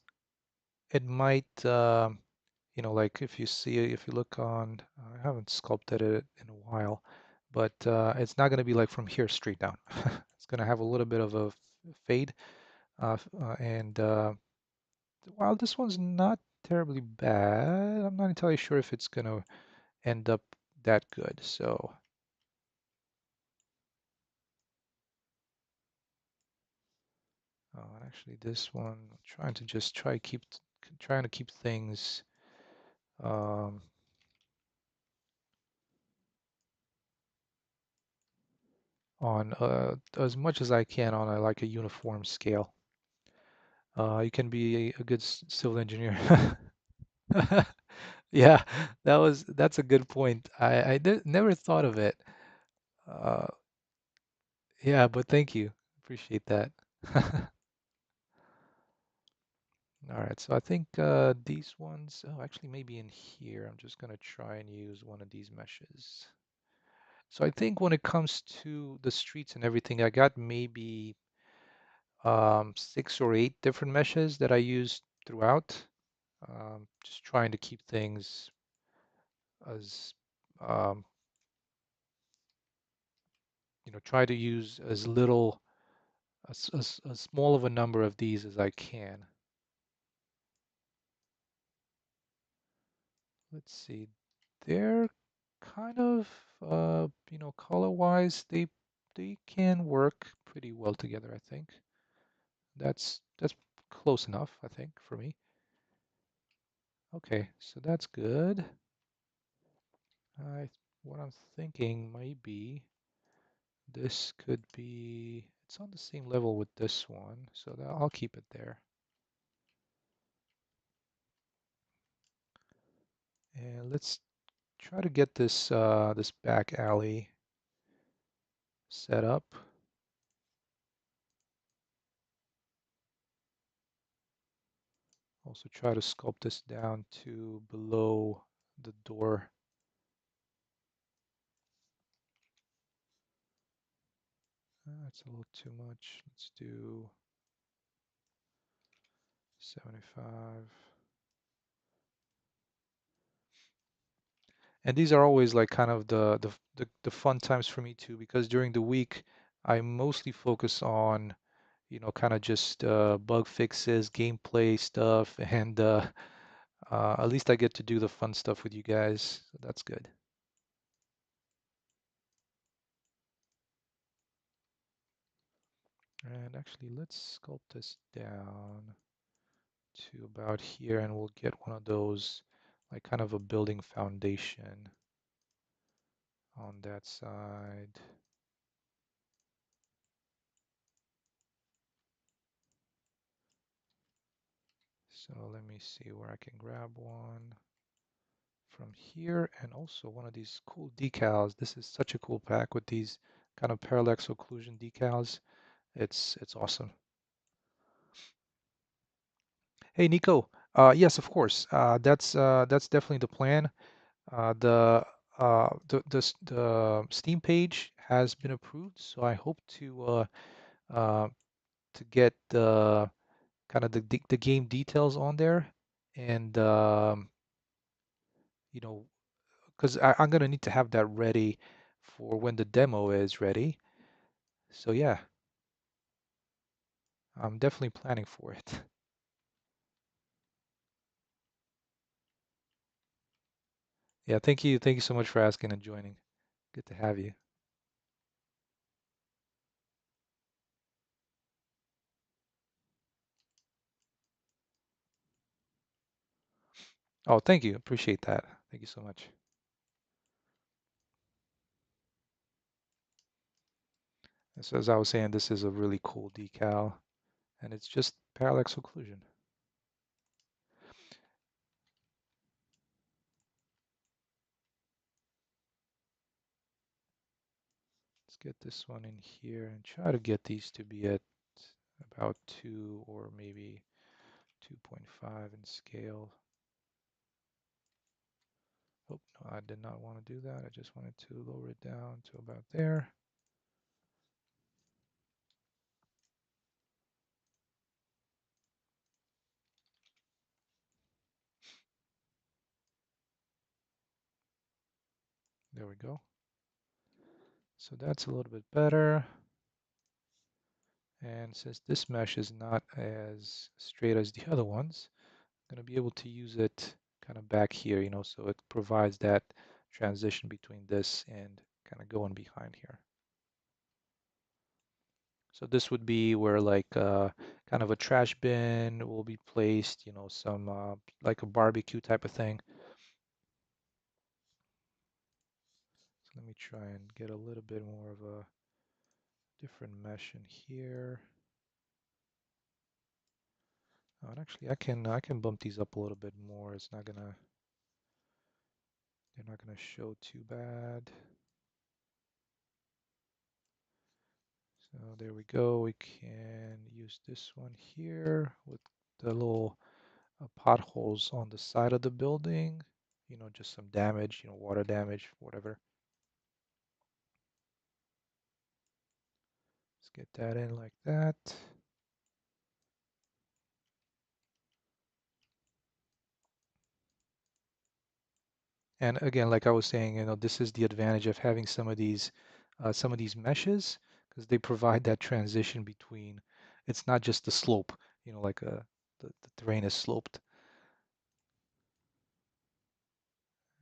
it might, like if you look on, I haven't sculpted it in a while, but it's not going to be like from here straight down. It's going to have a little bit of a fade. And while this one's not terribly bad, I'm not entirely sure if it's going to end up that good. So actually, this one, I'm trying to just trying to keep things um, on as much as I can on like a uniform scale. You can be a good civil engineer. Yeah, that's a good point. Never thought of it. Uh, yeah, but thank you. Appreciate that. All right, so I think these ones, oh, actually maybe in here, I'm just gonna try and use one of these meshes. So I think when it comes to the streets and everything, I got maybe 6 or 8 different meshes that I use throughout. Just trying to keep things as um, try to use as little, as small of a number of these as I can. Let's see. They're kind of, color-wise, they can work pretty well together, I think. That's close enough, I think, for me. Okay, so that's good. I what I'm thinking might be this could be it's on the same level with this one, so that I'll keep it there. And let's try to get this back alley set up. Also try to sculpt this down to below the door. That's a little too much. Let's do 75. And these are always like kind of the fun times for me too, because during the week I mostly focus on, kind of just bug fixes, gameplay stuff, and at least I get to do the fun stuff with you guys. So that's good. And actually, let's sculpt this down to about here, and we'll get one of those, like kind of a building foundation on that side. So let me see where I can grab one from here, and also one of these cool decals. This is such a cool pack with these kind of parallax occlusion decals. It's awesome. Hey Nico, yes, of course. That's definitely the plan. The Steam page has been approved, so I hope uh, to get the kind of the game details on there, and you know, because I'm gonna need to have that ready for when the demo is ready. So yeah, I'm definitely planning for it. Yeah, thank you so much for asking and joining. Good to have you. Oh, thank you, appreciate that. Thank you so much. And so as I was saying, this is a really cool decal, and it's just parallax occlusion. Let's get this one in here and try to get these to be at about 2 or maybe 2.5 in scale. Oh, no, I did not want to do that. I just wanted to lower it down to about there. There we go. So that's a little bit better. And since this mesh is not as straight as the other ones, I'm going to be able to use it kind of back here, so it provides that transition between this and kind of going behind here. So this would be where like kind of a trash bin will be placed, some like a barbecue type of thing. So let me try and get a little bit more of a different mesh in here. And actually, I can bump these up a little bit more. They're not gonna show too bad. So there we go. We can use this one here with the little potholes on the side of the building. Just some damage, water damage, whatever. Let's get that in like that. And again, like I was saying, this is the advantage of having some of these meshes because they provide that transition between. It's not just the slope, like the terrain is sloped,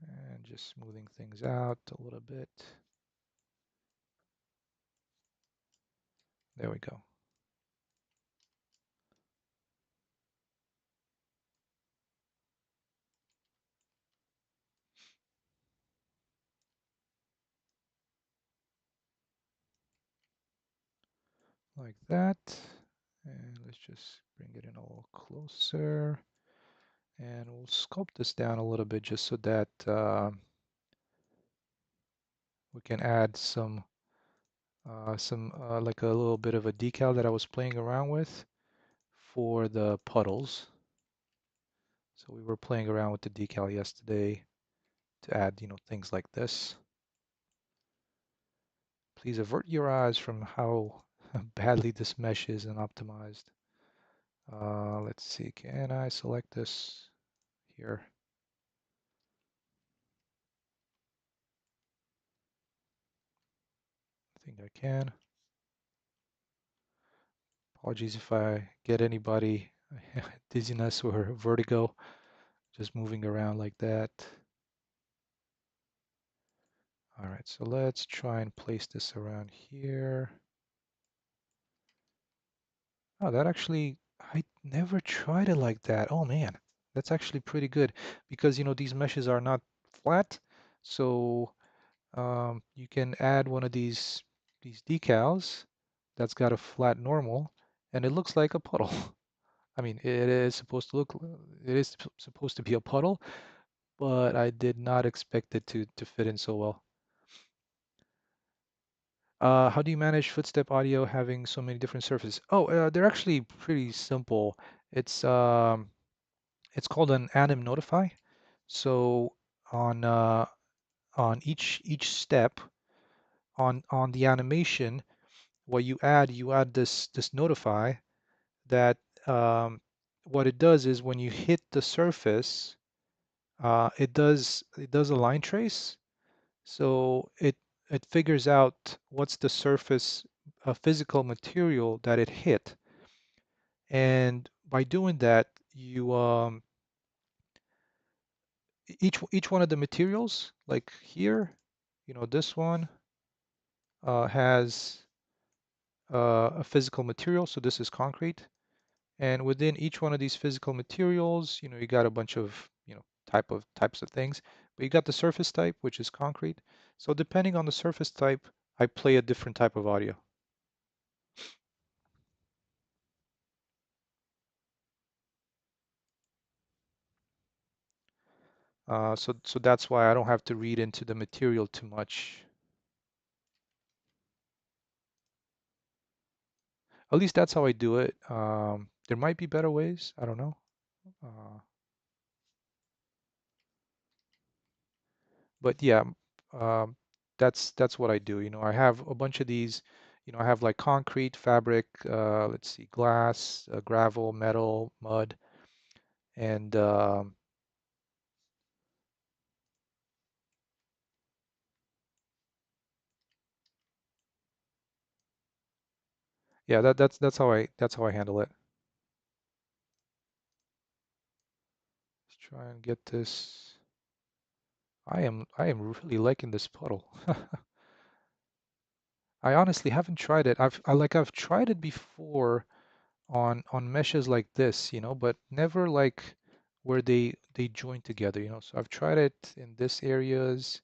and just smoothing things out a little bit. There we go. Like that. And let's just bring it in a little closer. And we'll sculpt this down a little bit just so that we can add some like a little bit of a decal that I was playing around with for the puddles. So we were playing around with the decal yesterday to add, things like this. Please avert your eyes from how badly this mesh is and optimized. Let's see, can I select this here? I think I can. Apologies if I get anybody dizziness or vertigo just moving around like that. All right, so let's try and place this around here. Oh, that actually, I never tried it like that. Oh man, that's actually pretty good because these meshes are not flat, so you can add one of these decals that's got a flat normal, and it looks like a puddle. I mean, it is supposed to be a puddle, but I did not expect it to fit in so well. How do you manage footstep audio having so many different surfaces? Oh, they're actually pretty simple. It's um, it's called an anim notify. So on uh, on each step on the animation, what you add this notify that what it does is when you hit the surface, it does a line trace. So it figures out what's the surface physical material that it hit, and by doing that, you each one of the materials, like here, this one has a physical material, so this is concrete. And within each one of these physical materials, you got a bunch of, types of things. But you got the surface type, which is concrete. So depending on the surface type, I play a different type of audio. So that's why I don't have to read into the material too much. At least that's how I do it. There might be better ways. I don't know. Uh, but yeah, um, that's what I do. I have a bunch of these. I have like concrete, fabric, let's see, glass, gravel, metal, mud, and yeah, that's how I handle it. Let's try and get this. I am really liking this puddle. I honestly haven't tried it. I've tried it before on meshes like this, but never like where they join together, So I've tried it in this areas,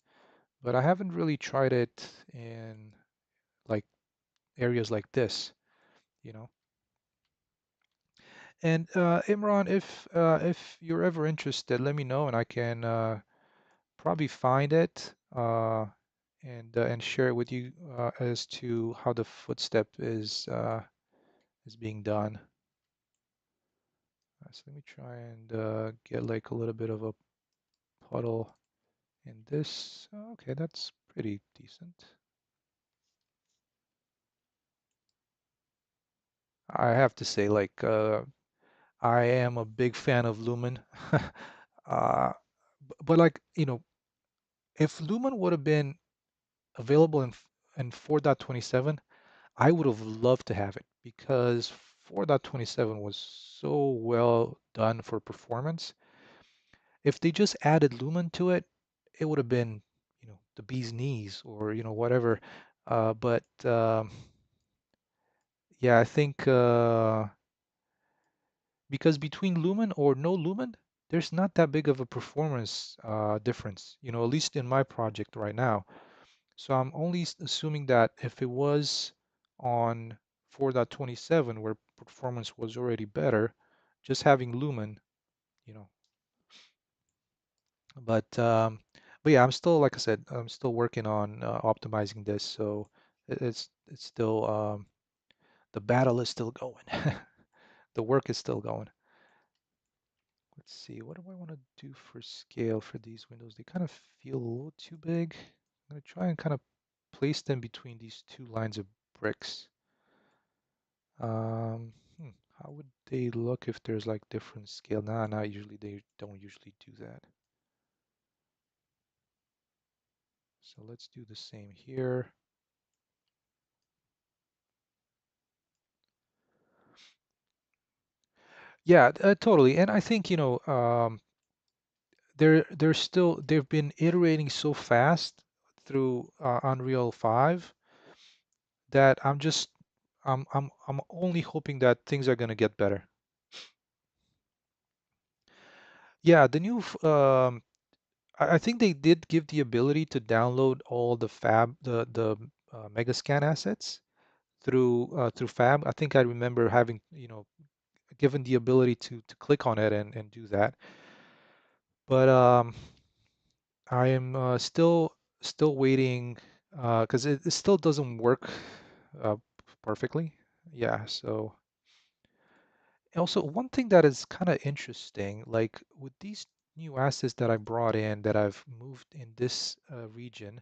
but I haven't really tried it in like areas like this, you know. And Imran, if you're ever interested, let me know and I can probably find it and share it with you as to how the footstep is being done. So let me try and get like a little bit of a puddle in this. Okay, that's pretty decent. I have to say, like, I am a big fan of Lumen. uh, but like, if Lumen would have been available in 4.27, I would have loved to have it because 4.27 was so well done for performance. If they just added Lumen to it, it would have been, the bee's knees or, whatever. But yeah, I think because between Lumen or no Lumen, there's not that big of a performance difference, at least in my project right now. So I'm only assuming that if it was on 4.27 where performance was already better, just having Lumen, you know. But but yeah, I'm still, like I said, I'm still working on optimizing this. So it's still the battle is still going. The work is still going. Let's see, what do I want to do for scale for these windows? They kind of feel a little too big. I'm going to try and kind of place them between these two lines of bricks. Um, how would they look if there's like different scale? Nah, not usually. They don't usually do that. So let's do the same here. Yeah, totally. And I think, they've been iterating so fast through Unreal 5 that I'm only hoping that things are going to get better. Yeah, the new I think they did give the ability to download all the Fab the Megascan assets through Fab. I think I remember having, given the ability to click on it and do that. But I am still waiting because it still doesn't work uh, perfectly. Yeah, so also one thing that is kind of interesting, like with these new assets that I brought in that I've moved in this region,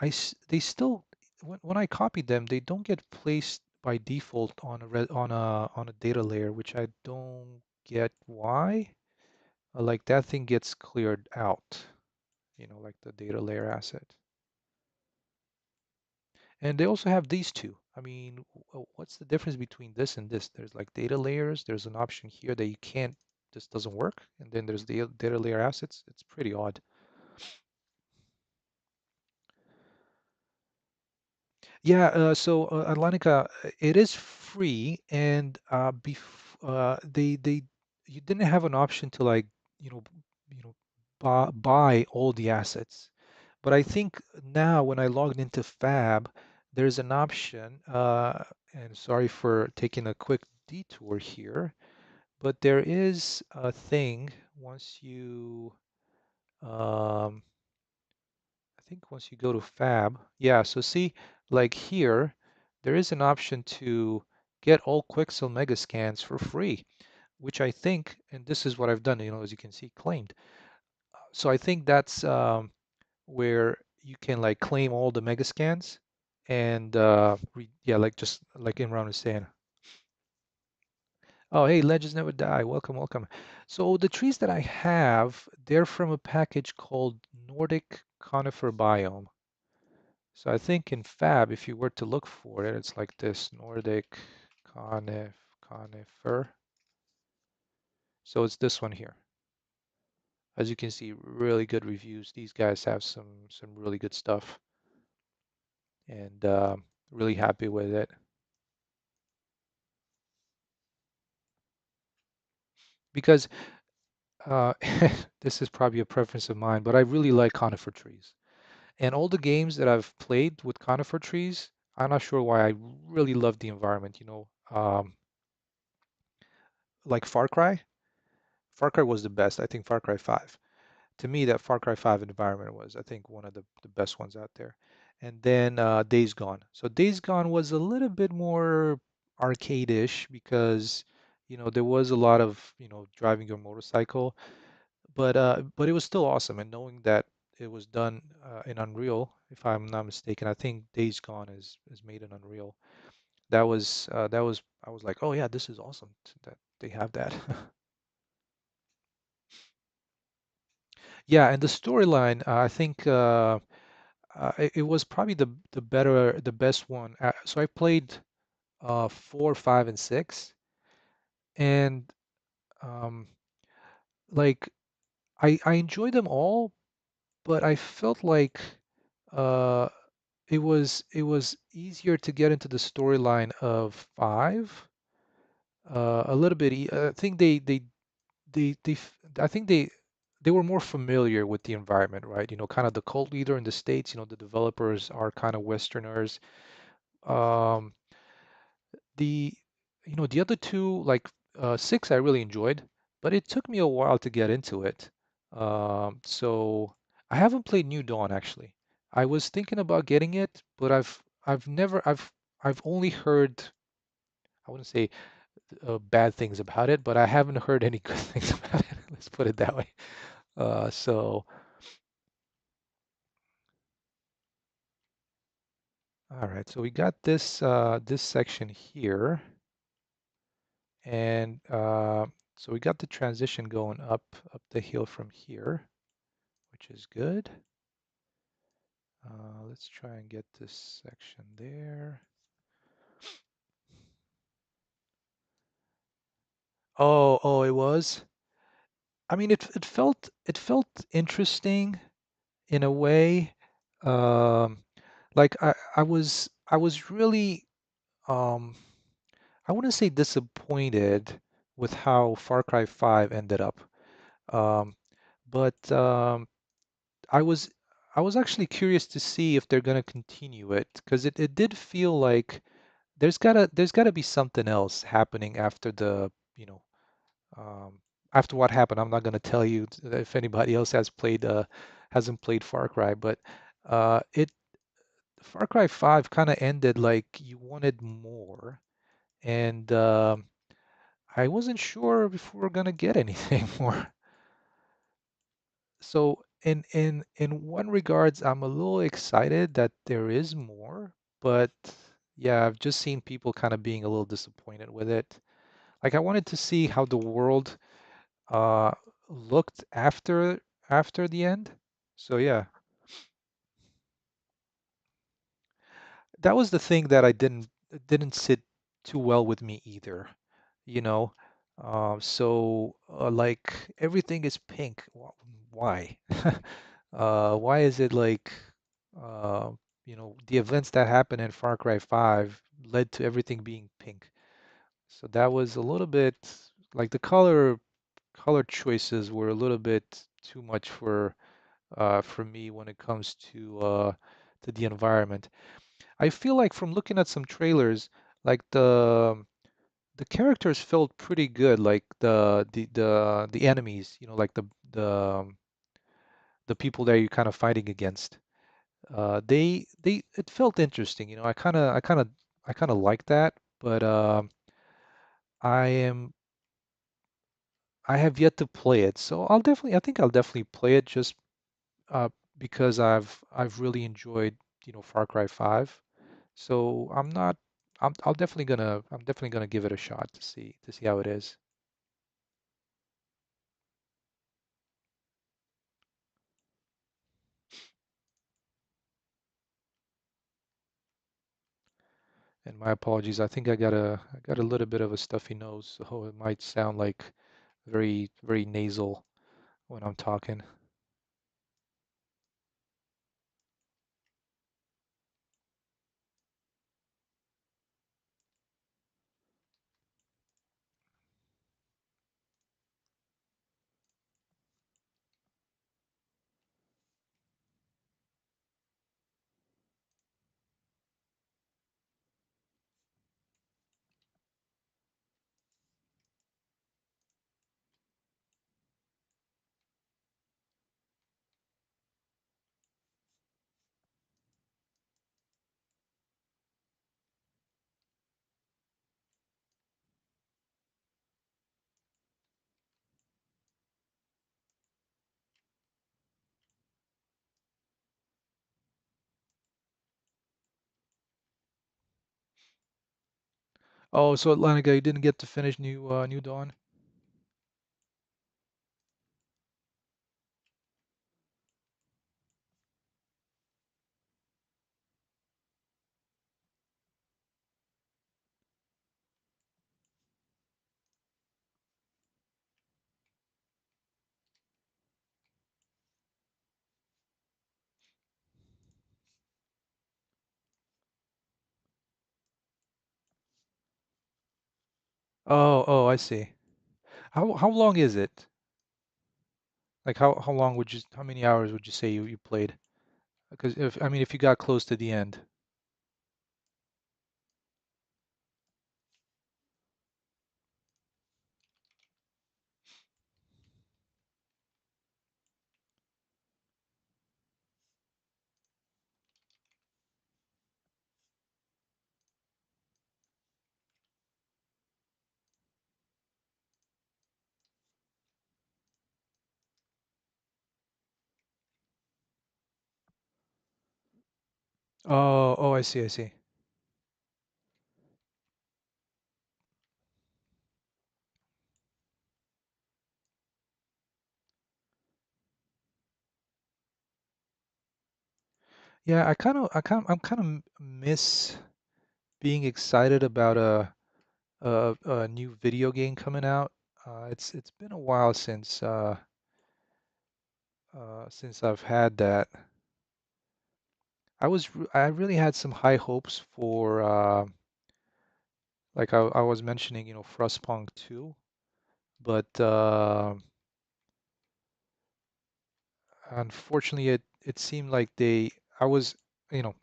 they still when I copy them, they don't get placed by default on a data layer, which I don't get why. Like that thing gets cleared out, like the data layer asset. And they also have these two. I mean, what's the difference between this and this? There's like data layers. There's an option here that you can't, this doesn't work. And then there's the data layer assets. It's pretty odd. Yeah, so Atlantica, it is free, and they you didn't have an option to like you know buy all the assets, but I think now when I logged into Fab, there's an option. And sorry for taking a quick detour here, but there is a thing once you um, I think once you go to Fab, yeah, so see, like here, there is an option to get all Quixel Mega Scans for free, which I think, and this is what I've done, as you can see, claimed. So I think that's where you can like claim all the Mega Scans and yeah, like just like Imran was saying. Oh, hey, Legends Never Die. Welcome, welcome. So the trees that I have, they're from a package called Nordic Conifer Biome. So I think in Fab, if you were to look for it, it's like this Nordic conifer. So it's this one here. As you can see, really good reviews. These guys have some really good stuff, and really happy with it because uh, this is probably a preference of mine, but I really like conifer trees. And all the games that I've played with conifer trees, I'm not sure why I really love the environment. like Far Cry. Far Cry was the best. I think Far Cry 5. To me, that Far Cry 5 environment was, I think, one of the best ones out there. And then Days Gone. So Days Gone was a little bit more arcade-ish because, there was a lot of, driving your motorcycle, but it was still awesome. And knowing that it was done in Unreal, if I'm not mistaken, I think Days Gone is made in Unreal. That was I was like, oh yeah, this is awesome that they have that. Yeah, and the storyline, I think it was probably the best one. So I played 4, 5, and 6, and um, like I enjoyed them all, but I felt like uh, it was easier to get into the storyline of 5. A little bit. I think I think they were more familiar with the environment, right? Kind of the cult leader in the States. The developers are kind of Westerners. Um, the the other two, like 6, I really enjoyed, but it took me a while to get into it. So I haven't played New Dawn actually. I was thinking about getting it, but I've never I've only heard, I wouldn't say bad things about it, but I haven't heard any good things about it. Let's put it that way. So all right, so we got this section here, and so we got the transition going up the hill from here, which is good. Let's try and get this section there. Oh, it was. I mean, it felt interesting in a way. Um, like I was really um, I wouldn't say disappointed with how Far Cry 5 ended up. Um, but I was actually curious to see if they're gonna continue it because it did feel like there's gotta be something else happening after you know um, after what happened. I'm not gonna tell you if anybody else hasn't played Far Cry, but it Far Cry 5 kind of ended like you wanted more, and I wasn't sure if we were gonna get anything more. So in one regards, I'm a little excited that there is more, but yeah, I've just seen people kind of being a little disappointed with it. Like I wanted to see how the world uh looked after the end. So yeah, that was the thing that I didn't sit too well with me either, you know. So like everything is pink. Why? Why is it like uh, the events that happened in Far Cry 5 led to everything being pink? So that was a little bit like the color choices were a little bit too much for me when it comes to the environment. I feel like from looking at some trailers, like the characters felt pretty good, like the enemies, like the people that you're kind of fighting against. They it felt interesting, I kind of like that, but I am I have yet to play it, so I think I'll definitely play it just uh, because I've really enjoyed, Far Cry 5. So I'm definitely gonna give it a shot to see how it is. And my apologies. I think I got a little bit of a stuffy nose, so it might sound like very very nasal when I'm talking. Oh, so Atlantica, you didn't get to finish New Dawn? Oh, I see. How long is it? Like how long would you how many hours would you say you played? Because if I mean if you got close to the end. Oh, I see, I see. Yeah, I'm kind of miss being excited about a new video game coming out. It's been a while since I've had that. I really had some high hopes for like I was mentioning, Frostpunk 2, but unfortunately it seemed like I was, you know,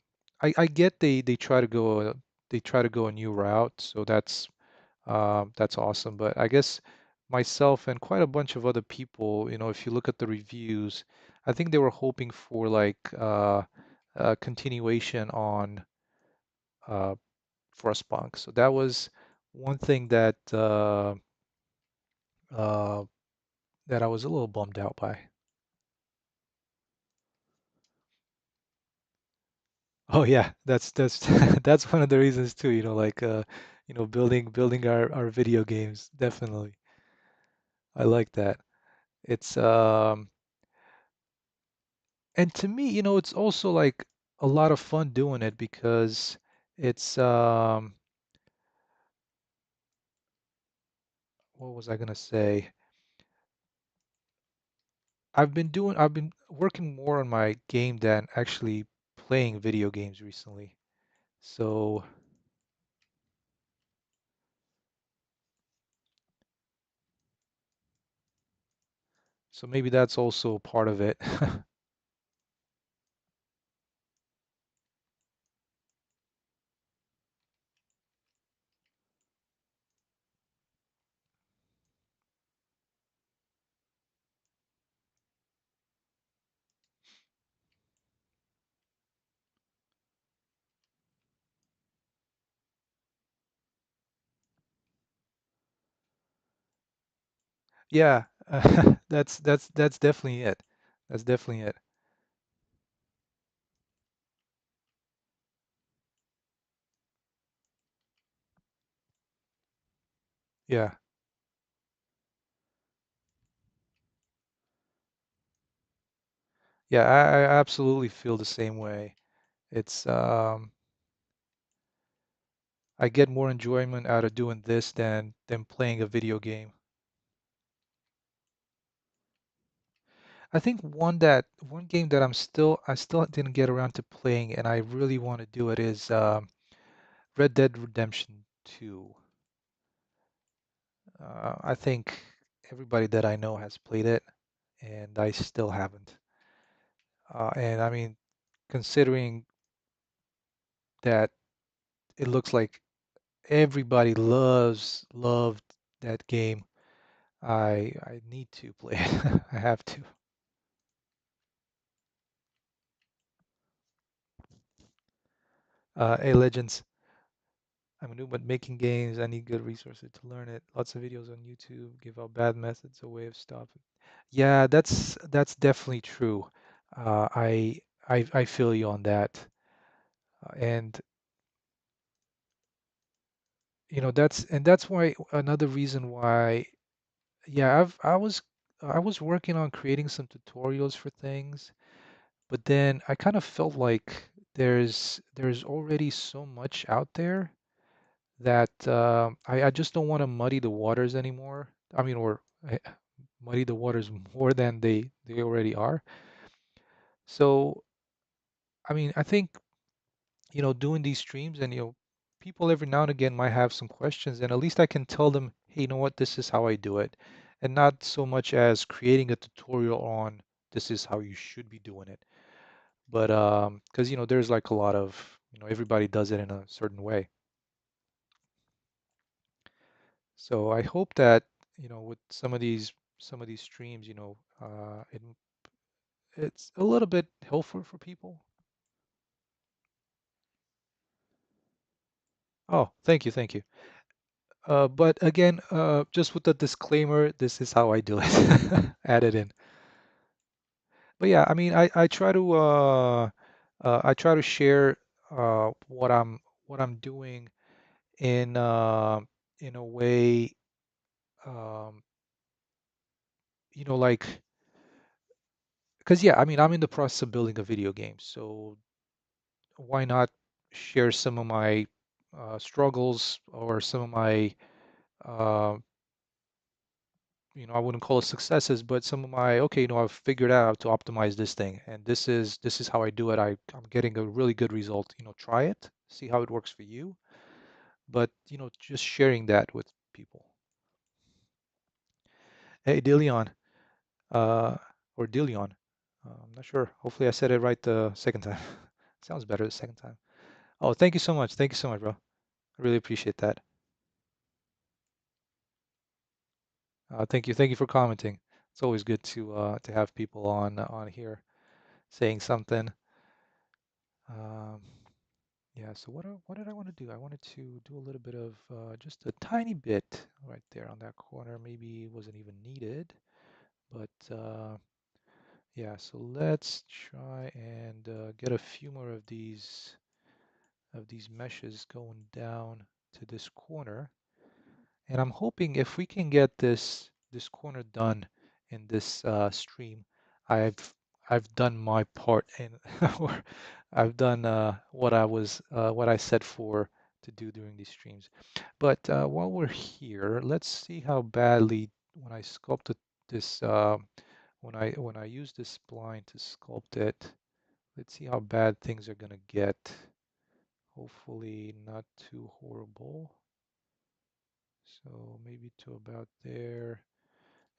I get they try to go a new route, so that's awesome. But I guess myself and quite a bunch of other people, if you look at the reviews, I think they were hoping for like a continuation on uh, Frostpunk. So that was one thing uh, that I was a little bummed out by. Oh yeah, that's that's one of the reasons too, like building our video games, definitely. I like that. It's and to me, it's also like a lot of fun doing it because it's what was I gonna say? I've been working more on my game than actually playing video games recently. So so maybe that's also part of it. Yeah, that's definitely it. That's definitely it. Yeah. Yeah, I absolutely feel the same way. It's I get more enjoyment out of doing this than playing a video game. I think one game that I still didn't get around to playing and I really want to do it is Red Dead Redemption 2. I think everybody that I know has played it and I still haven't. And I mean, considering that it looks like everybody loved that game, I need to play it. I have to. Hey, Legends. I'm new at making games. I need good resources to learn it. Lots of videos on YouTube give out bad methods, a way of stopping. Yeah, that's definitely true. I feel you on that. And that's why another reason why, yeah, I was working on creating some tutorials for things, but then I kind of felt like there's already so much out there that I just don't want to muddy the waters anymore. I mean, or muddy the waters more than they already are. So, I mean, I think, doing these streams and, people every now and again might have some questions, and at least I can tell them, hey, you know what, this is how I do it, and not so much as creating a tutorial on this is how you should be doing it. But because there's like a lot of, everybody does it in a certain way. So I hope that, with some of these streams, it's a little bit helpful for people. Oh, thank you, thank you. But again, just with the disclaimer, this is how I do it. Add it in. But yeah, I mean, I try to share what I'm doing in in a way, um, like, because yeah, I mean, I'm in the process of building a video game, so why not share some of my struggles or some of my uh, I wouldn't call it successes, but some of my, okay, I've figured out how to optimize this thing, and this is how I do it. I'm getting a really good result. Try it, see how it works for you. But just sharing that with people. Hey, Dilion, uh, or Dilion, I'm not sure. Hopefully, I said it right the second time. Sounds better the second time. Oh, thank you so much. Thank you so much, bro. I really appreciate that. Thank you for commenting. It's always good to have people on here saying something. Um, Yeah, so what did I want to do? I wanted to do a little bit of just a tiny bit right there on that corner. Maybe it wasn't even needed, but yeah, so let's try and get a few more of these meshes going down to this corner. And I'm hoping if we can get this corner done in this stream, I've I've done my part and or I've done what I set for to do during these streams. But while we're here, let's see how badly when I sculpted this when I use this spline to sculpt it. Let's see how bad things are gonna get. Hopefully not too horrible. So maybe to about there.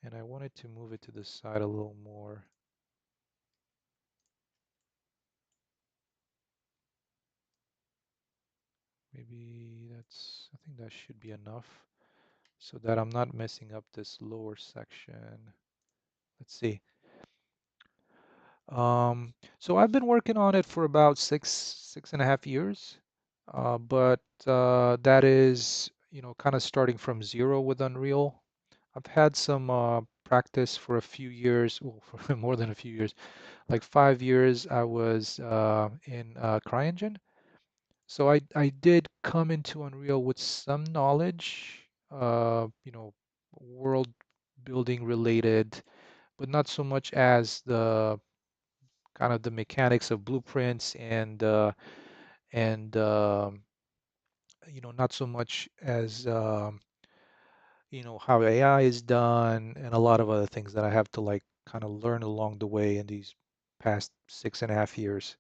And I wanted to move it to the side a little more. Maybe I think that should be enough so that I'm not messing up this lower section. Let's see. So I've been working on it for about six and a half years. But that is, kind of starting from zero with Unreal. I've had some practice for a few years, well, for more than a few years. Like 5 years, I was in CryEngine. So I did come into Unreal with some knowledge, world building related, but not so much as the kind of the mechanics of blueprints and not so much as how AI is done and a lot of other things that I have to like kind of learn along the way in these past 6.5 years.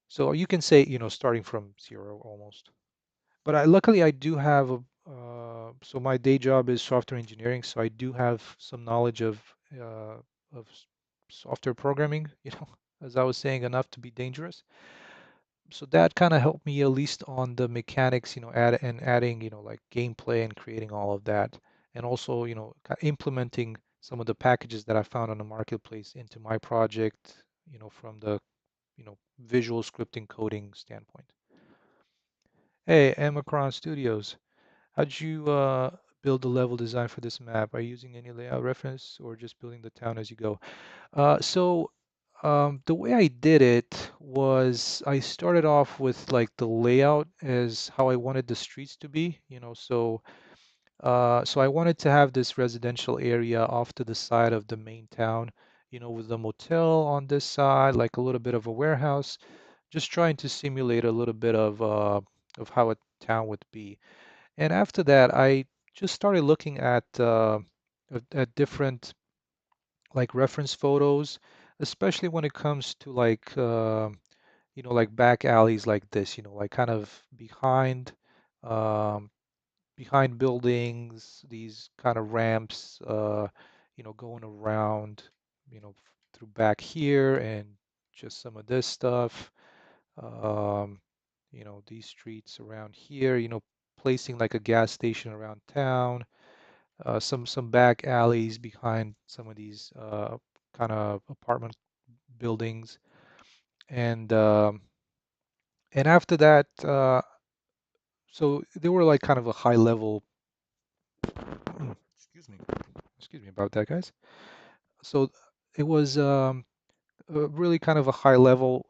So you can say, starting from zero almost. But luckily I do have so my day job is software engineering, so I do have some knowledge of software programming, as I was saying, enough to be dangerous. So that kind of helped me at least on the mechanics, adding, like gameplay and creating all of that, and also, implementing some of the packages that I found on the marketplace into my project, from the, visual scripting coding standpoint. Hey, Amacron Studios, how'd you build the level design for this map? Are you using any layout reference or just building the town as you go? So The way I did it was I started off with like the layout as how I wanted the streets to be, so I wanted to have this residential area off to the side of the main town, with the motel on this side, like a little bit of a warehouse, just trying to simulate a little bit of how a town would be. And after that, I just started looking at different like reference photos, especially when it comes to like back alleys like this, like kind of um, behind buildings, these kind of ramps, going around, through back here and just some of this stuff. Um, these streets around here, placing like a gas station around town, some back alleys behind some of these kind of apartment buildings, and after that, so they were like kind of a high level. Excuse me, excuse me about that, guys. So it was really kind of a high level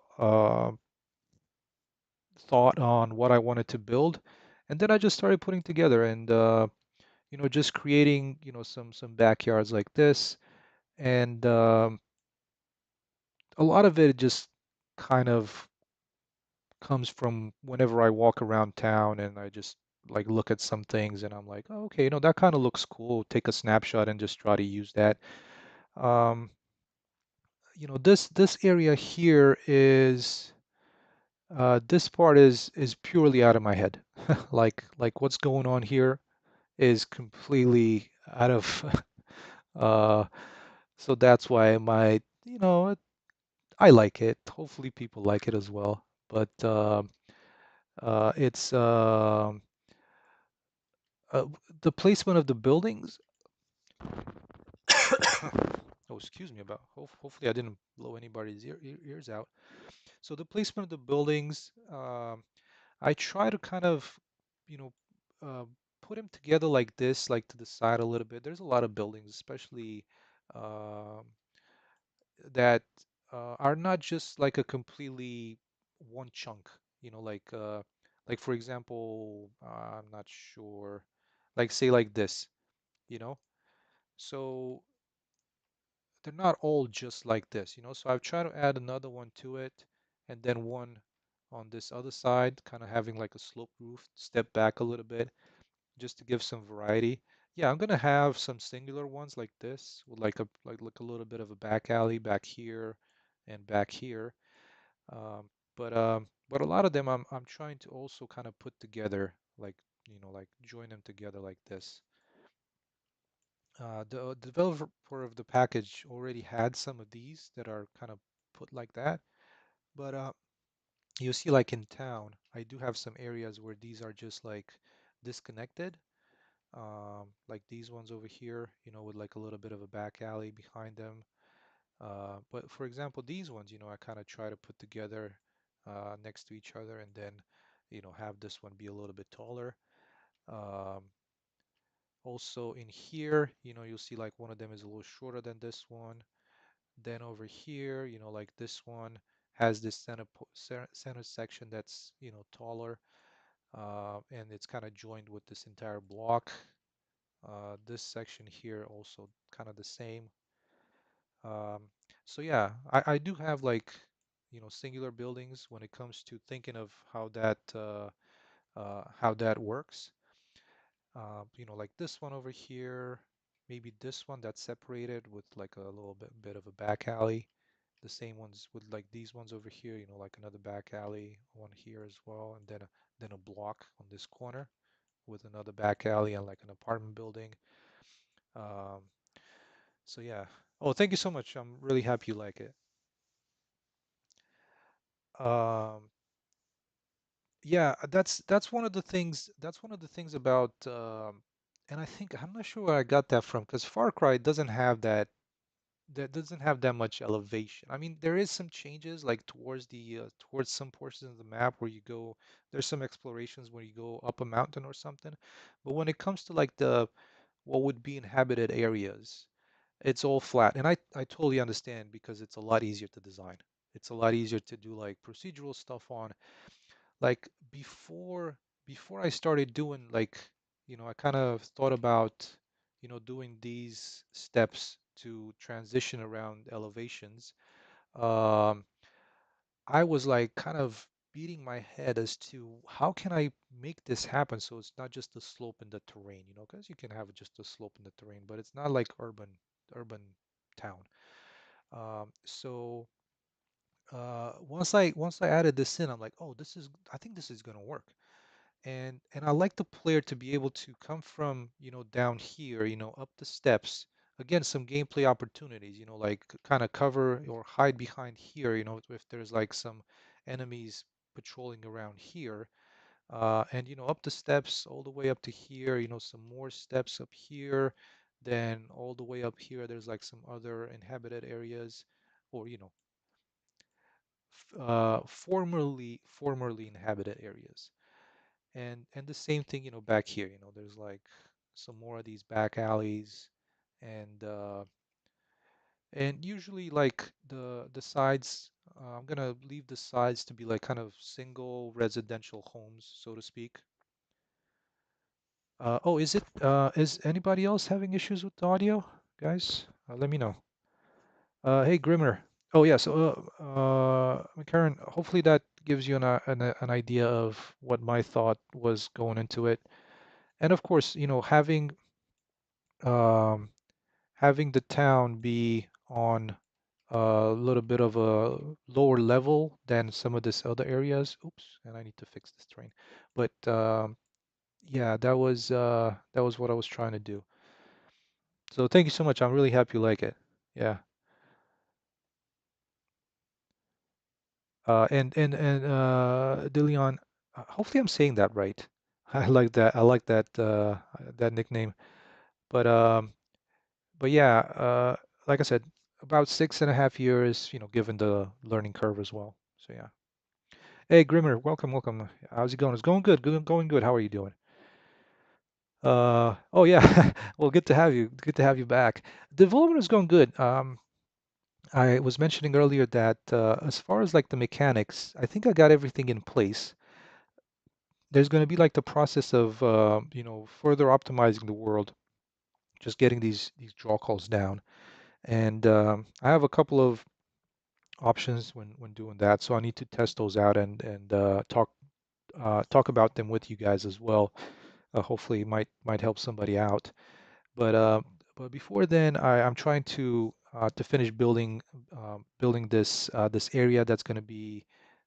thought on what I wanted to build, and then I just started putting together and just creating some backyards like this, and a lot of it just kind of comes from whenever I walk around town and I just like look at some things and I'm like, oh, okay, that kind of looks cool. Take a snapshot and just try to use that. Um, this area here is this part is purely out of my head. Like what's going on here is completely out of uh so that's why I like it. Hopefully people like it as well. But it's uh, the placement of the buildings. Oh, excuse me about. Hopefully I didn't blow anybody's ears out. So the placement of the buildings, I try to kind of, you know, uh, put them together like this, like to the side a little bit. There's a lot of buildings, especially um, that are not just like a completely one chunk. Like for example, I'm not sure, like say like this, you know. So they're not all just like this. So I've tried to add another one to it, and then one on this other side, kind of having like a sloped roof, step back a little bit, just to give some variety. Yeah, I'm gonna have some singular ones like this, with like a little bit of a back alley back here and back here. But a lot of them I'm trying to also kind of put together, like join them together like this. The developer of the package already had some of these that are kind of put like that, but you see, like in town, I do have some areas where these are just like disconnected, like these ones over here, with like a little bit of a back alley behind them. But for example, these ones, I kind of try to put together next to each other, and then, have this one be a little bit taller. Um, Also in here, you'll see like one of them is a little shorter than this one. Then over here, like this one has this center section that's, taller, and it's kind of joined with this entire block. This section here also kind of the same. Um, so yeah, I do have like, singular buildings when it comes to thinking of how that works. Like this one over here, maybe this one that's separated with like a little bit of a back alley. The same ones with like these ones over here, like another back alley, one here as well, and then a block on this corner with another back alley and like an apartment building. Um, so yeah. Oh, thank you so much. I'm really happy you like it. Um, yeah, that's one of the things. That's one of the things about. And I think I'm not sure where I got that from because Far Cry doesn't have that much elevation. I mean, there is some changes like towards some portions of the map where you go. There's some explorations where you go up a mountain or something. But when it comes to like the what would be inhabited areas, It's all flat, and I totally understand because it's a lot easier to design. It's a lot easier to do like procedural stuff on. Like before I started doing like, I kind of thought about, doing these steps to transition around elevations. Um, I was like kind of beating my head as to how can I make this happen so it's not just the slope in the terrain, because you can have just a slope in the terrain, but it's not like urban town. So once I added this in, I'm like, oh, I think this is gonna work. And I like the player to be able to come from, down here, up the steps. Again, some gameplay opportunities, like kind of cover or hide behind here, if there's like some enemies patrolling around here. And up the steps all the way up to here, some more steps up here, then all the way up here, there's like some other inhabited areas, or formerly inhabited areas. And the same thing, back here, there's like some more of these back alleys, and usually like the sides, I'm gonna leave the sides to be like kind of single residential homes, so to speak. Oh, is anybody else having issues with the audio, guys? Let me know. Hey, Grimmer. Oh yeah, so Karen, hopefully that gives you an idea of what my thought was going into it. And of course, um, having the town be on a little bit of a lower level than some of this other areas. Oops, and I need to fix this terrain. But yeah, that was what I was trying to do. So thank you so much. I'm really happy you like it. Yeah. And DeLeon, hopefully I'm saying that right. I like that. I like that nickname. But yeah, like I said, about 6.5 years, given the learning curve as well. So yeah. Hey, Grimmer, welcome, welcome. How's it going? It's going good, going good. How are you doing? Oh yeah. Well, good to have you. Good to have you back. Development is going good. I was mentioning earlier that as far as like the mechanics, I think I got everything in place. There's going to be like the process of further optimizing the world, just getting these draw calls down. And I have a couple of options when doing that. So I need to test those out and talk about them with you guys as well. Hopefully, it might help somebody out. But before then, I'm trying to finish building this area that's going to be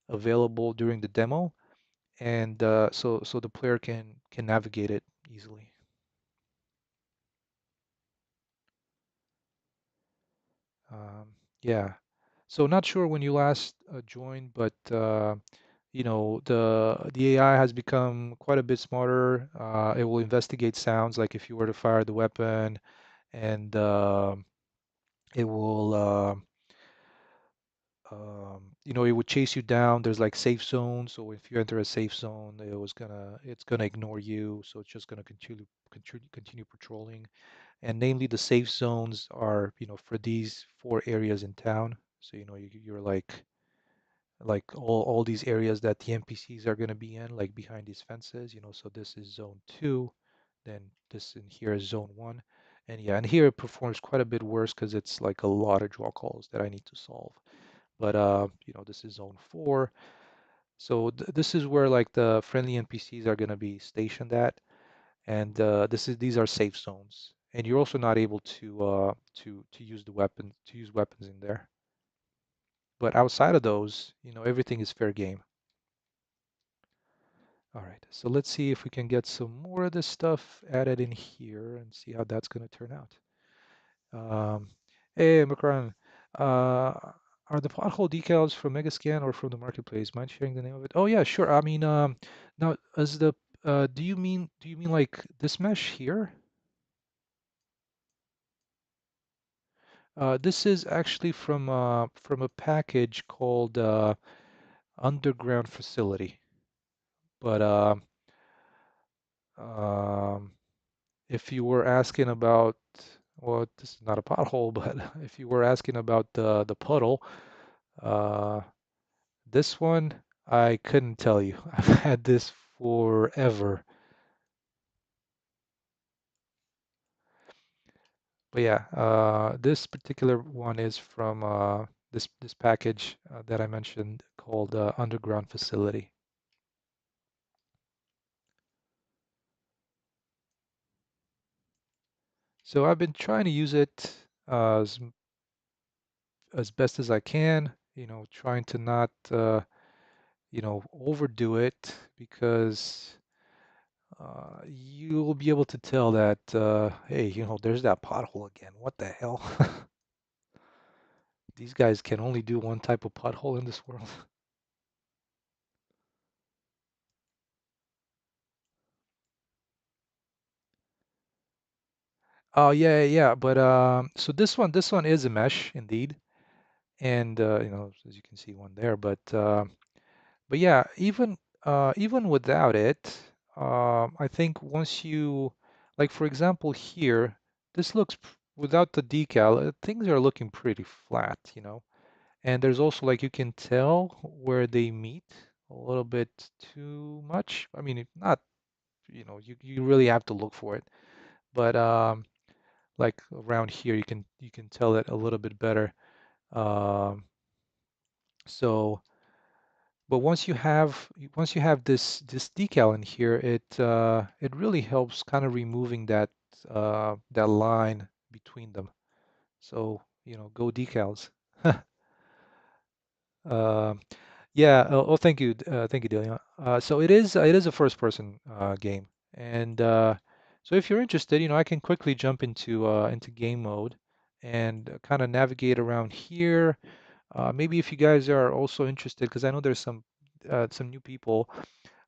available during the demo, and so the player can navigate it easily. Yeah. So not sure when you last joined, but the AI has become quite a bit smarter. It will investigate sounds, like if you were to fire the weapon, and it will, it would chase you down. There's like safe zones, so if you enter a safe zone, it's gonna ignore you, so it's just gonna continue patrolling. And namely, the safe zones are, for these four areas in town. So you're like all these areas that the NPCs are going to be in, like behind these fences, so this is zone 2, then this in here is zone 1. And yeah, and here it performs quite a bit worse because it's like a lot of draw calls that I need to solve. But this is zone 4. So this is where like the friendly NPCs are going to be stationed at, and these are safe zones. And you're also not able to use weapons in there. But outside of those, everything is fair game. All right, so let's see if we can get some more of this stuff added in here and see how that's going to turn out. Um, hey, Macron, are the pothole decals from Megascan or from the marketplace? Mind sharing the name of it? Oh yeah, sure. I mean, now as the do you mean like this mesh here? This is actually from a package called Underground Facility. But um, if you were asking about Well, this is not a pothole, but if you were asking about the puddle, uh, this one I couldn't tell you. I've had this forever. But yeah, this particular one is from this package that I mentioned called Underground Facility. So I've been trying to use it as best as I can, trying to not overdo it because you'll be able to tell that hey, there's that pothole again. What the hell? These guys can only do one type of pothole in this world. Oh yeah, yeah, but so this one is a mesh indeed, and as you can see one there, but yeah, even without it, I think once you, like for example here, this looks without the decal, things are looking pretty flat. And there's also like you can tell where they meet a little bit too much. I mean, not, you really have to look for it, but like around here you can tell it a little bit better. Um, so, but once you have this decal in here, it really helps kind of removing that line between them. So, go decals. Um, yeah. Oh, thank you, Delia. So it is a first-person game, and so if you're interested, I can quickly jump into game mode and kind of navigate around here. Maybe if you guys are also interested, because I know there's some new people.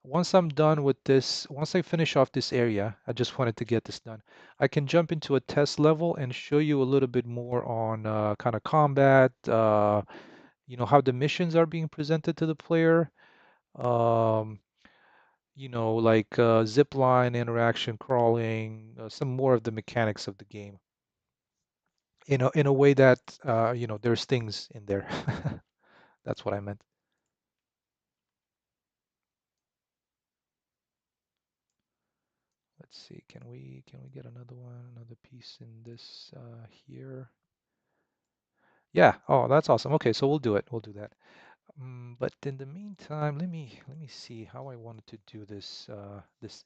Once I finish off this area, I just wanted to get this done. I can jump into a test level and show you a little bit more on kind of combat, how the missions are being presented to the player, um, like zip line interaction, crawling, some more of the mechanics of the game. In a way that there's things in there. That's what I meant. Let's see, can we get another piece in this here? Yeah. Oh, that's awesome. Okay, so we'll do it. We'll do that. But in the meantime, let me see how I wanted to do this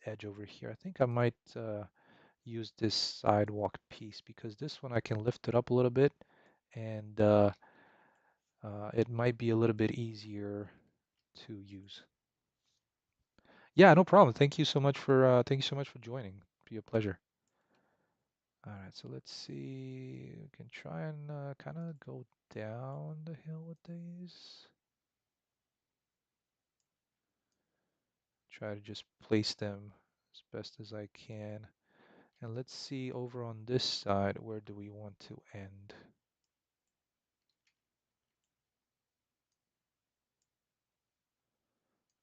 edge over here. I think I might use this sidewalk piece because this one I can lift it up a little bit, and it might be a little bit easier to use. Yeah, no problem. Thank you so much for joining. Be a pleasure. All right, so let's see. We can try and kind of go down the hill with these. Try to just place them as best as I can. And let's see over on this side, where do we want to end?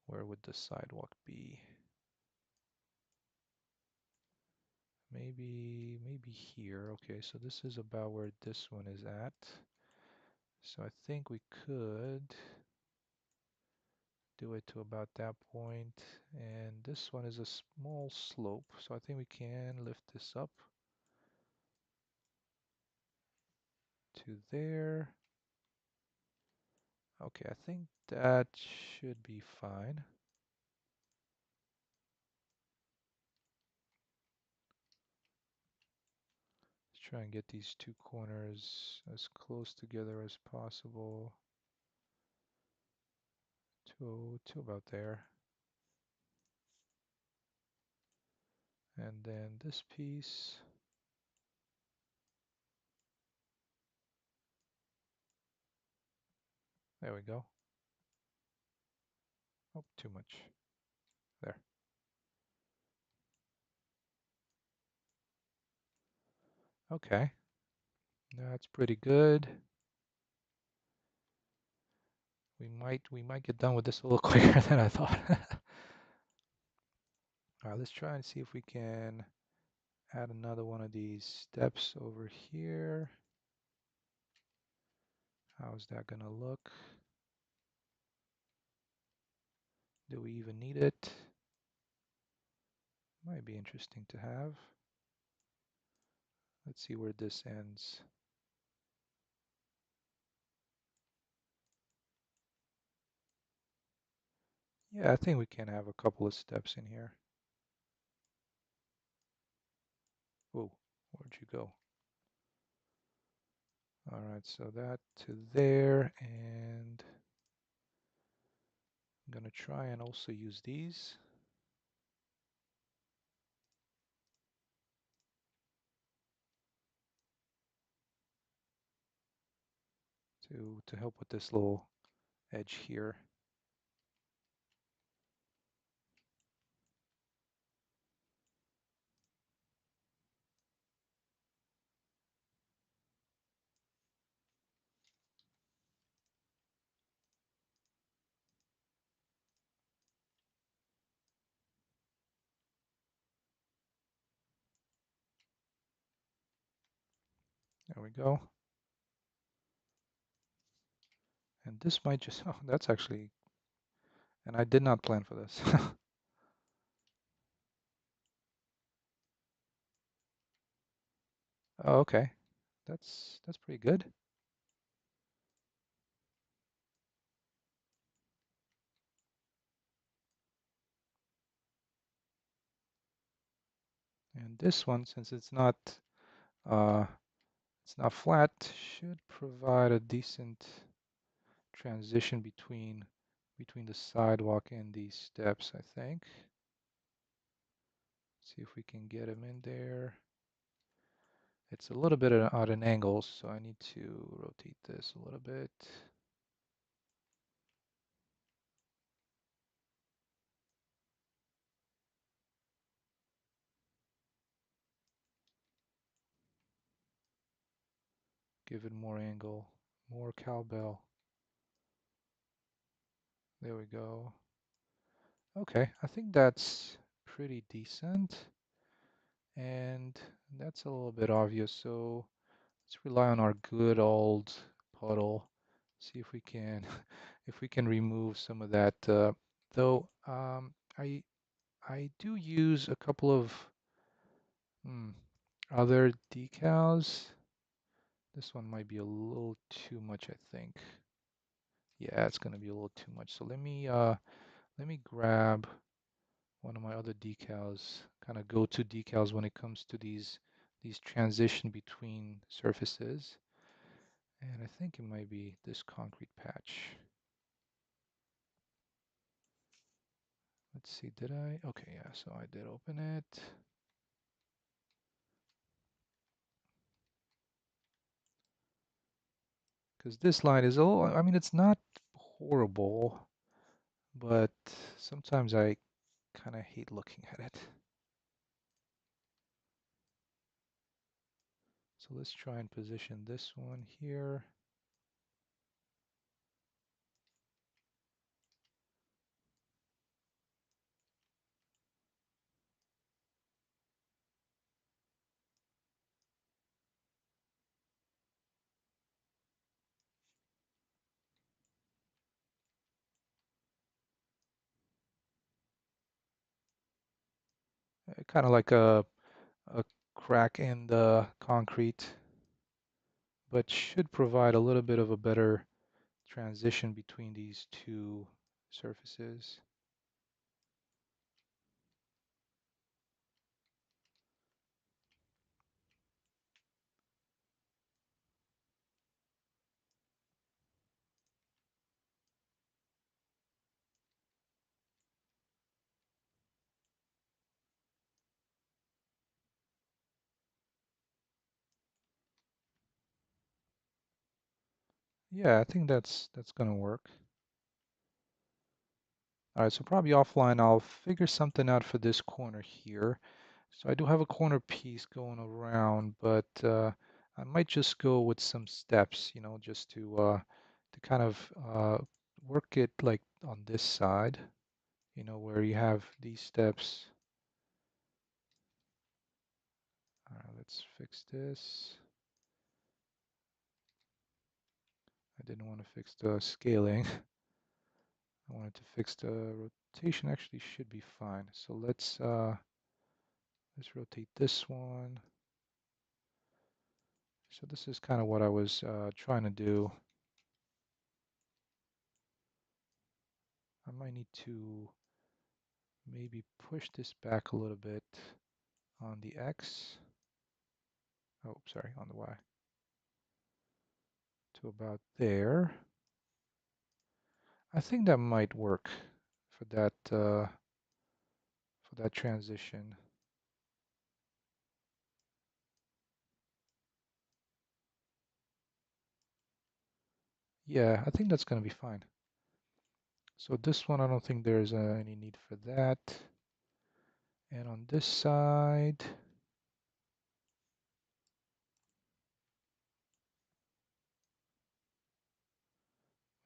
Where would the sidewalk be? Maybe here. Okay, so this is about where this one is at. So I think we could do it to about that point. And this one is a small slope, so I think we can lift this up to there. Okay, I think that should be fine. Let's try and get these two corners as close together as possible to about there. And then this piece, there we go. Oh, too much. There. Okay, that's pretty good. We might get done with this a little quicker than I thought. All right, let's try and see if we can add another one of these steps over here. How's that gonna look? Do we even need it? Might be interesting to have. Let's see where this ends. Yeah, I think we can have a couple of steps in here. Whoa, where'd you go? All right, so that to there, and I'm gonna try and also use these to help with this little edge here. There we go. And this might just, oh, that's actually, and I did not plan for this. Oh, okay. That's pretty good. And this one, since uh, it's not flat, should provide a decent transition between the sidewalk and these steps, I think. See if we can get them in there. It's a little bit at an angle, so I need to rotate this a little bit. Give it more angle, more cowbell. There we go. Okay, I think that's pretty decent. And that's a little bit obvious, so let's rely on our good old puddle. See if we can if we can remove some of that. Though I do use a couple of other decals. This one might be a little too much, I think. Yeah, it's gonna be a little too much. So let me grab one of my other decals, kind of go-to decals when it comes to these transition between surfaces. And I think it might be this concrete patch. Let's see, did I? Okay, yeah, so I did open it. Because this line is a little, I mean, it's not horrible, but sometimes I kind of hate looking at it. So let's try and position this one here. Kind of like a crack in the concrete, but should provide a little bit of a better transition between these two surfaces. Yeah, I think that's gonna work. All right, so probably offline, I'll figure something out for this corner here. So I do have a corner piece going around, but I might just go with some steps, just to kind of work it like on this side, where you have these steps let's fix this. I didn't want to fix the scaling. I wanted to fix the rotation. Actually should be fine. So let's rotate this one. So this is kind of what I was trying to do. I might need to maybe push this back a little bit on the X. Oh, sorry, on the Y. To about there. I think that might work for that transition. Yeah, I think that's going to be fine. So this one, I don't think there's any need for that. And on this side,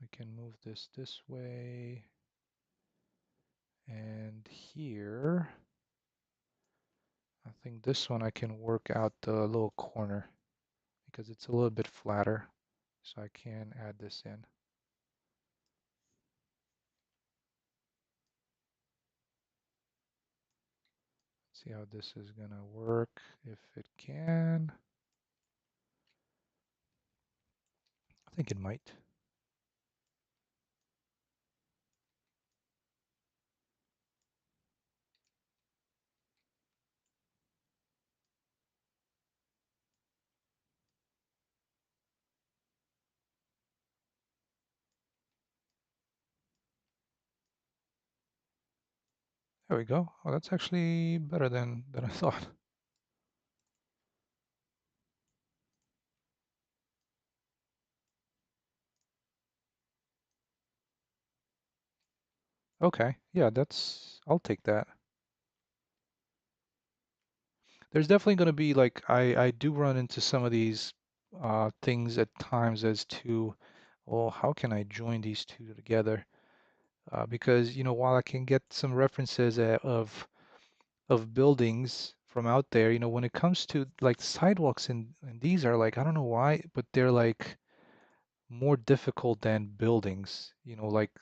we can move this way. And here, I think this one I can work out the little corner because it's a little bit flatter. So I can add this in. See how this is gonna work, if it can. I think it might. There we go. Oh, that's actually better than I thought. Okay, yeah, I'll take that. There's definitely going to be like I do run into some of these things at times as to, well, how can I join these two together? Because while I can get some references of buildings from out there, when it comes to like sidewalks and these are like I don't know why, but they're like more difficult than buildings. Like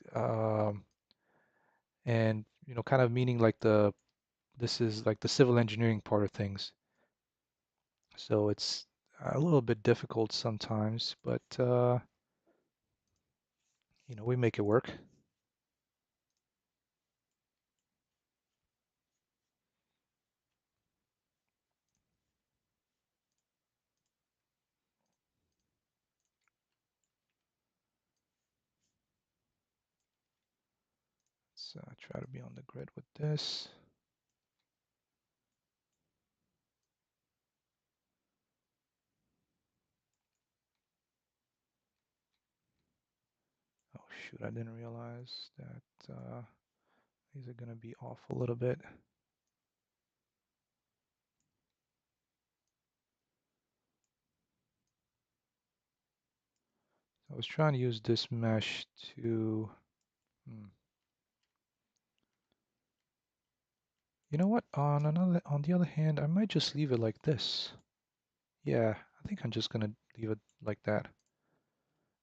and kind of meaning like this is like the civil engineering part of things. So it's a little bit difficult sometimes, but we make it work. Let's try to be on the grid with this. Oh shoot, I didn't realize that these are gonna be off a little bit. I was trying to use this mesh to, you know what? On the other hand, I might just leave it like this. Yeah, I think I'm just gonna leave it like that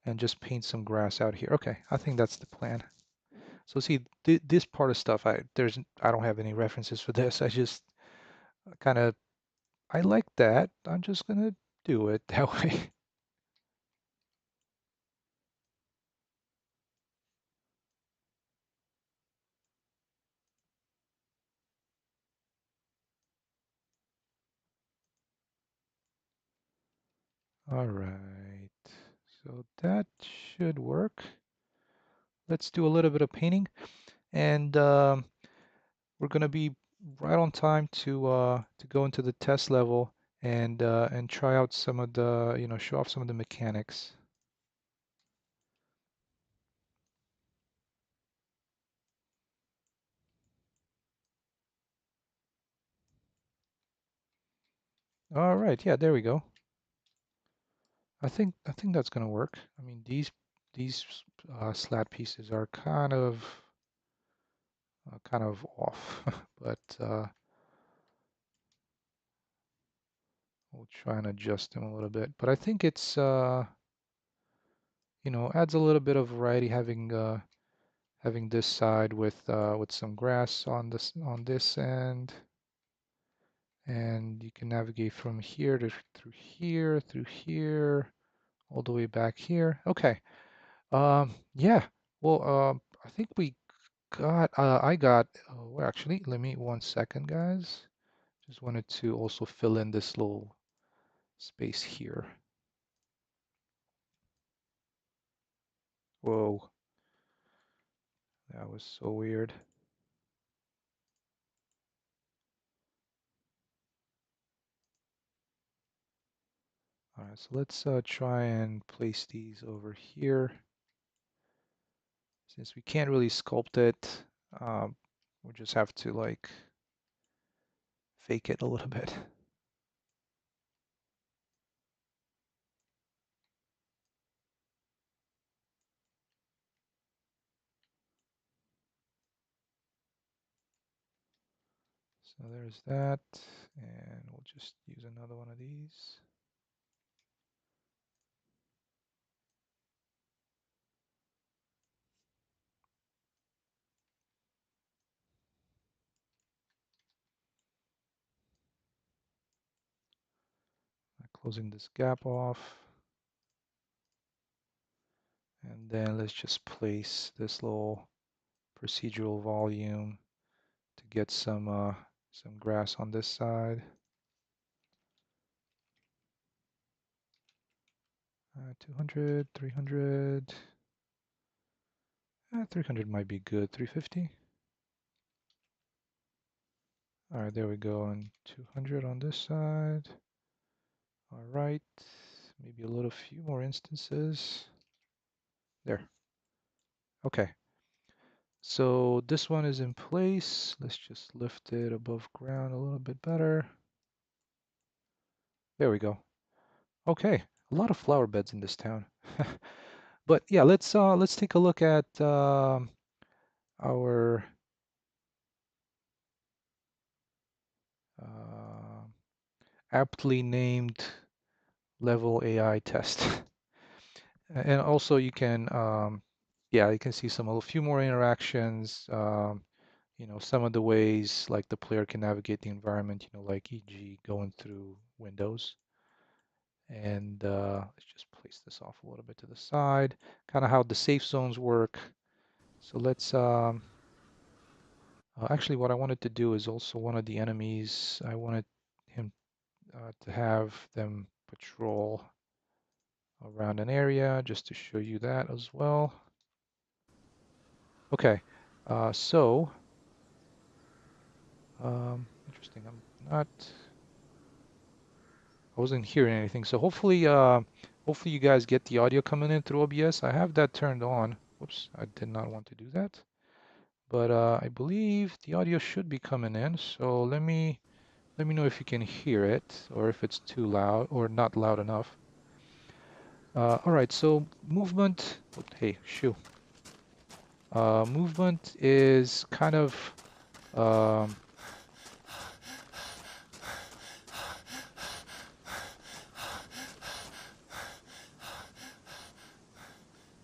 and just paint some grass out here. Okay, I think that's the plan. So see, this part of stuff, I don't have any references for this. I just kind of I like that. I'm just gonna do it that way. All right, so that should work. Let's do a little bit of painting, and we're gonna be right on time to go into the test level and try out some of the show off some of the mechanics. All right, yeah, there we go. I think that's gonna work. I mean, these slat pieces are kind of off, but We'll try and adjust them a little bit, but I think it's you know, adds a little bit of variety having having this side with some grass on this end, and you can navigate from here to through here, all the way back here. Okay. Yeah. Well, I think we got. I got. Well, actually, let me 1 second, guys. Just wanted to also fill in this little space here. Whoa, that was so weird. All right, so let's try and place these over here. Since we can't really sculpt it, we just have to like fake it a little bit. So there's that, and we'll just use another one of these. Closing this gap off. And then let's just place this little procedural volume to get some grass on this side. 200, 300. 300 might be good. 350. All right, there we go. And 200 on this side. All right, maybe a little few more instances. There. Okay. So this one is in place. Let's just lift it above ground a little bit better. There we go. Okay, a lot of flower beds in this town. But yeah, let's take a look at our uh, aptly named level AI test. And also you can yeah, you can see a few more interactions, you know, some of the ways like the player can navigate the environment, you know, like e.g. going through windows. And let's just place this off a little bit to the side, kind of how the safe zones work. So let's actually what I wanted to do is also one of the enemies, I wanted him to have them patrol around an area just to show you that as well. Okay, so interesting. I wasn't hearing anything. So hopefully, hopefully you guys get the audio coming in through OBS. I have that turned on. Whoops, I did not want to do that. But I believe the audio should be coming in. So let me know if you can hear it or if it's too loud or not loud enough. All right, so movement. Hey, shoo. Movement is kind of um,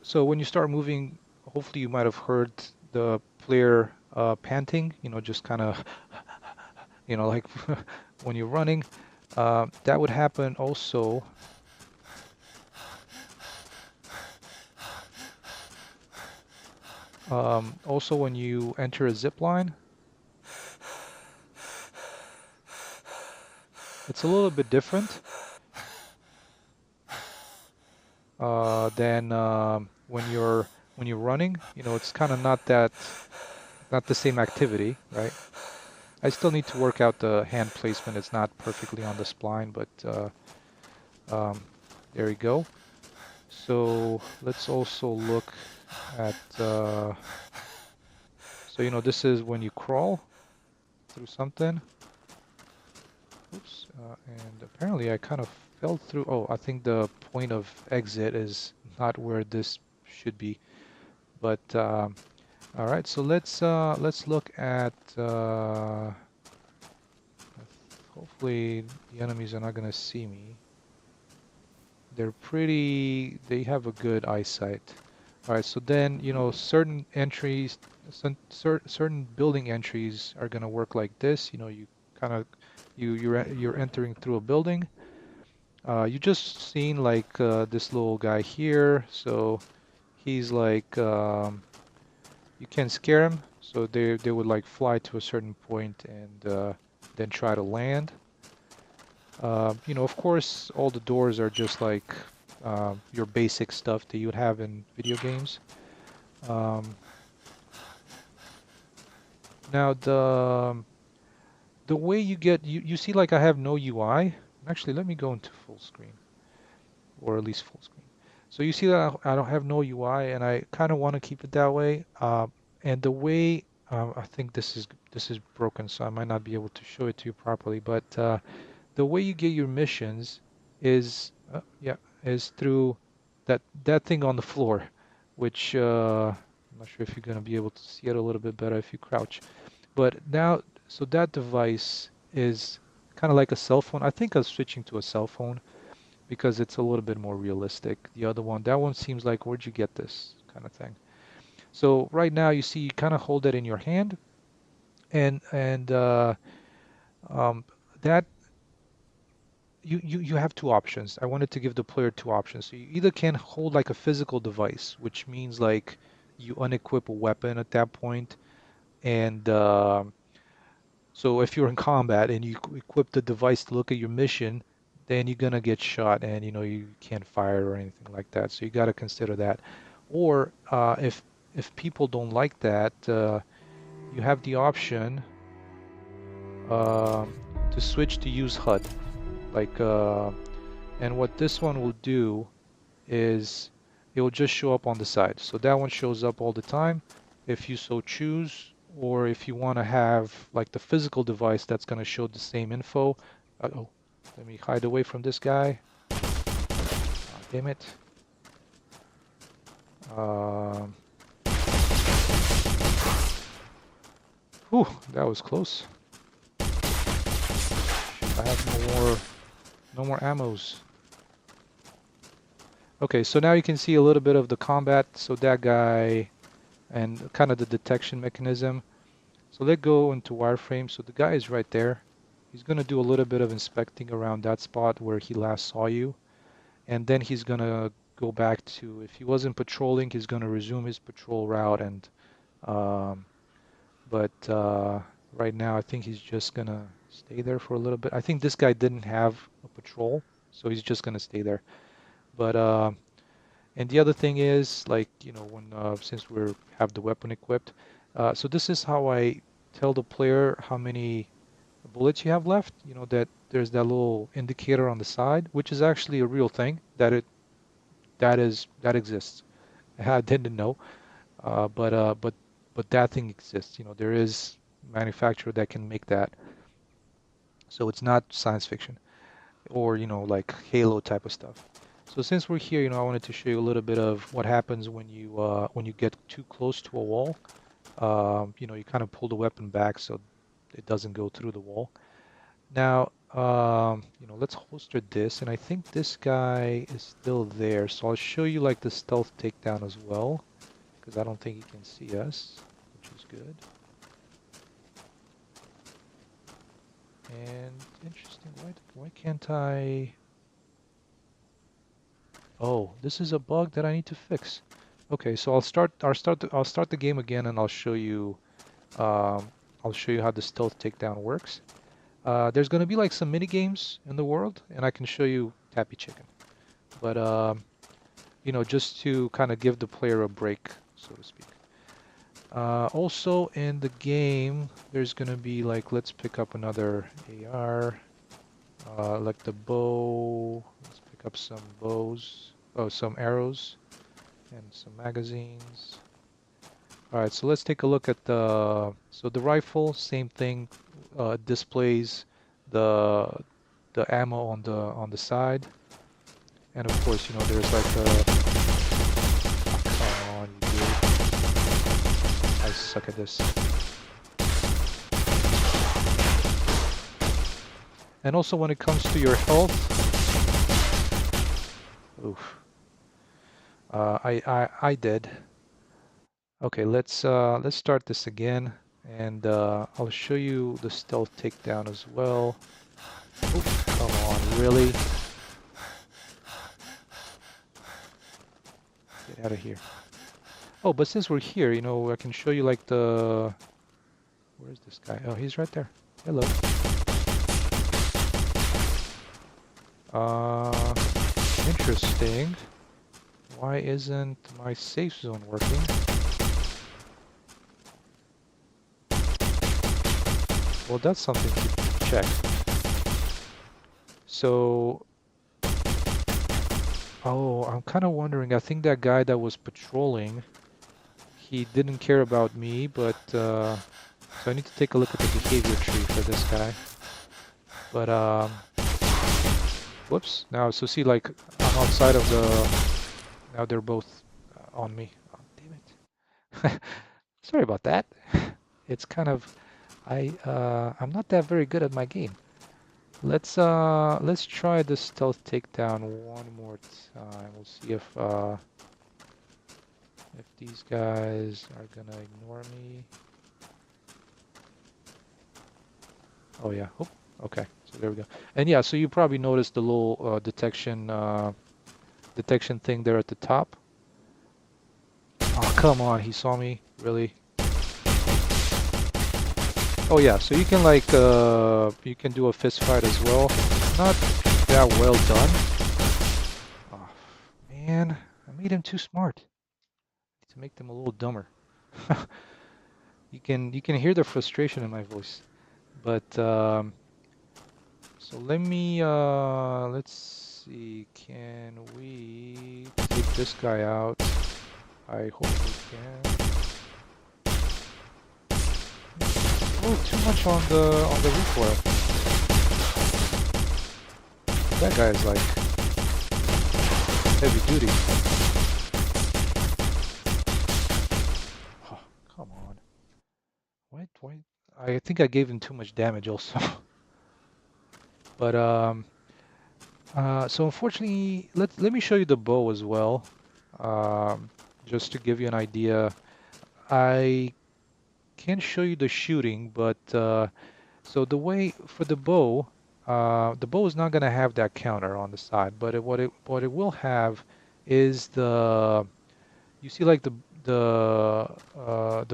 so when you start moving, hopefully you might have heard the player panting, you know, just kind of, you know, like when you're running. That would happen also. Also when you enter a zip line. It's a little bit different than when you're running. You know, it's kind of not the same activity, right? I still need to work out the hand placement. It's not perfectly on the spline, but there we go. So let's also look at, so you know, this is when you crawl through something. Oops, and apparently I kind of fell through. Oh, I think the point of exit is not where this should be. But all right, so let's look at hopefully the enemies are not gonna see me. They have a good eyesight. All right, so then, certain entries, certain building entries are gonna work like this. You kind of, you're entering through a building. You just seen like this little guy here. So he's like, you can scare him. So they would like fly to a certain point and then try to land. Of course, all the doors are just like your basic stuff that you would have in video games. Um, Now the way you see like I have no UI. Actually, let me go into full screen or at least full screen. So you see that I don't have no UI, and I kind of want to keep it that way. And the way I think this is broken, so I might not be able to show it to you properly. But the way you get your missions is is through that thing on the floor, which I'm not sure if you're gonna be able to see it a little bit better if you crouch. But now, so that device is kind of like a cell phone. I think I'm switching to a cell phone because it's a little bit more realistic. The other one, that one seems like, where'd you get this kind of thing? So right now, you see, you kind of hold it in your hand, and um, that you have two options. I wanted to give the player two options. So you either can hold like a physical device, which means like you unequip a weapon at that point, and so if you're in combat and you equip the device to look at your mission, then you're gonna get shot and you can't fire or anything like that. So you got to consider that. Or if people don't like that, you have the option to switch to use HUD. Like and what this one will do is it will just show up on the side. So that one shows up all the time if you so choose, or if you want to have like the physical device that's going to show the same info. Oh, let me hide away from this guy. Damn it. Um, Whew, that was close. I have no more ammos. Okay, so now you can see a little bit of the combat. So that guy and kind of the detection mechanism. So let's go into wireframe. So the guy is right there. He's going to do a little bit of inspecting around that spot where he last saw you. And then he's going to go back to, if he wasn't patrolling, he's going to resume his patrol route. And but right now, I think he's just going to stay there for a little bit. I think this guy didn't have a patrol, so he's just going to stay there. But and the other thing is, like, when since we have the weapon equipped, so this is how I tell the player how many bullets you have left. That there's that little indicator on the side, which is actually a real thing that exists. I didn't know, but that thing exists. There is manufacturer that can make that, so it's not science fiction or like Halo type of stuff. So since we're here, I wanted to show you a little bit of what happens when you get too close to a wall. You kind of pull the weapon back so it doesn't go through the wall. Now, let's holster this, and I think this guy is still there. So I'll show you like the stealth takedown as well, because I don't think he can see us, which is good. And interesting, why can't I? Oh, this is a bug that I need to fix. Okay, so I'll start the game again, and um, I'll show you how the stealth takedown works. There's going to be like some mini games in the world, and I can show you Tappy Chicken. But just to kind of give the player a break, so to speak. Also in the game, there's going to be like, let's pick up another AR, like the bow. Let's pick up some bows. Oh, some arrows and some magazines. All right, so let's take a look at so the rifle, same thing, displays the ammo on the side, and of course, there's like a, come on, you dude, I suck at this. And also when it comes to your health, oof, I did. Okay, let's start this again, and I'll show you the stealth takedown as well. Oh, come on, really? Get out of here. Oh, but since we're here, you know, I can show you like the... Where's this guy? Oh, he's right there. Hello. Uh, Interesting. Why isn't my safe zone working? Well, that's something to check. So, oh, I'm kind of wondering. I think that guy that was patrolling, he didn't care about me, but so I need to take a look at the behavior tree for this guy. But whoops. Now, so see, like I'm outside of the. Now they're both on me. Oh, damn it. Sorry about that. It's kind of I'm not that very good at my game. Let's try the stealth takedown one more time. We'll see if these guys are gonna ignore me. Oh yeah. Oh, okay. So there we go. And yeah, so you probably noticed the little detection thing there at the top. Oh, come on, he saw me. Really? Oh yeah, so you can like you can do a fist fight as well. Not that well done. Oh man, I made him too smart. Need to make them a little dumber. You can hear the frustration in my voice. But so let's see, can we take this guy out? I hope we can. Oh, too much on the recoil. That guy is like heavy duty. Oh, come on. Why? I think I gave him too much damage also. But so unfortunately, let me show you the bow as well, just to give you an idea. I can show you the shooting, but so the way for the bow is not going to have that counter on the side, but what it will have is the you see like the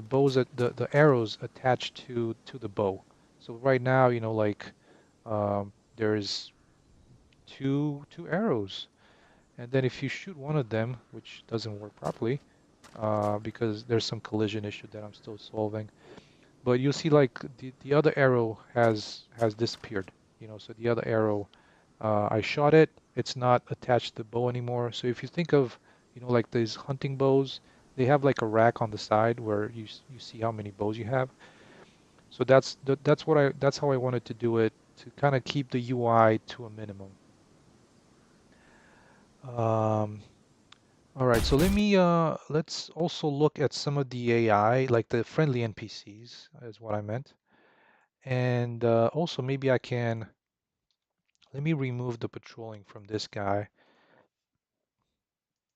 bows at the arrows attached to the bow. So right now, you know, like there's two arrows. And then if you shoot one of them, which doesn't work properly, because there's some collision issue that I'm still solving, but you'll see like the other arrow has disappeared. You know, so the other arrow, I shot it, it's not attached to the bow anymore. So if you think of, you know, like these hunting bows, they have like a rack on the side where you see how many bows you have. So that's how I wanted to do it, to kind of keep the UI to a minimum. Um, All right, so let's also look at some of the AI, like the friendly NPCs is what I meant. And also maybe let me remove the patrolling from this guy.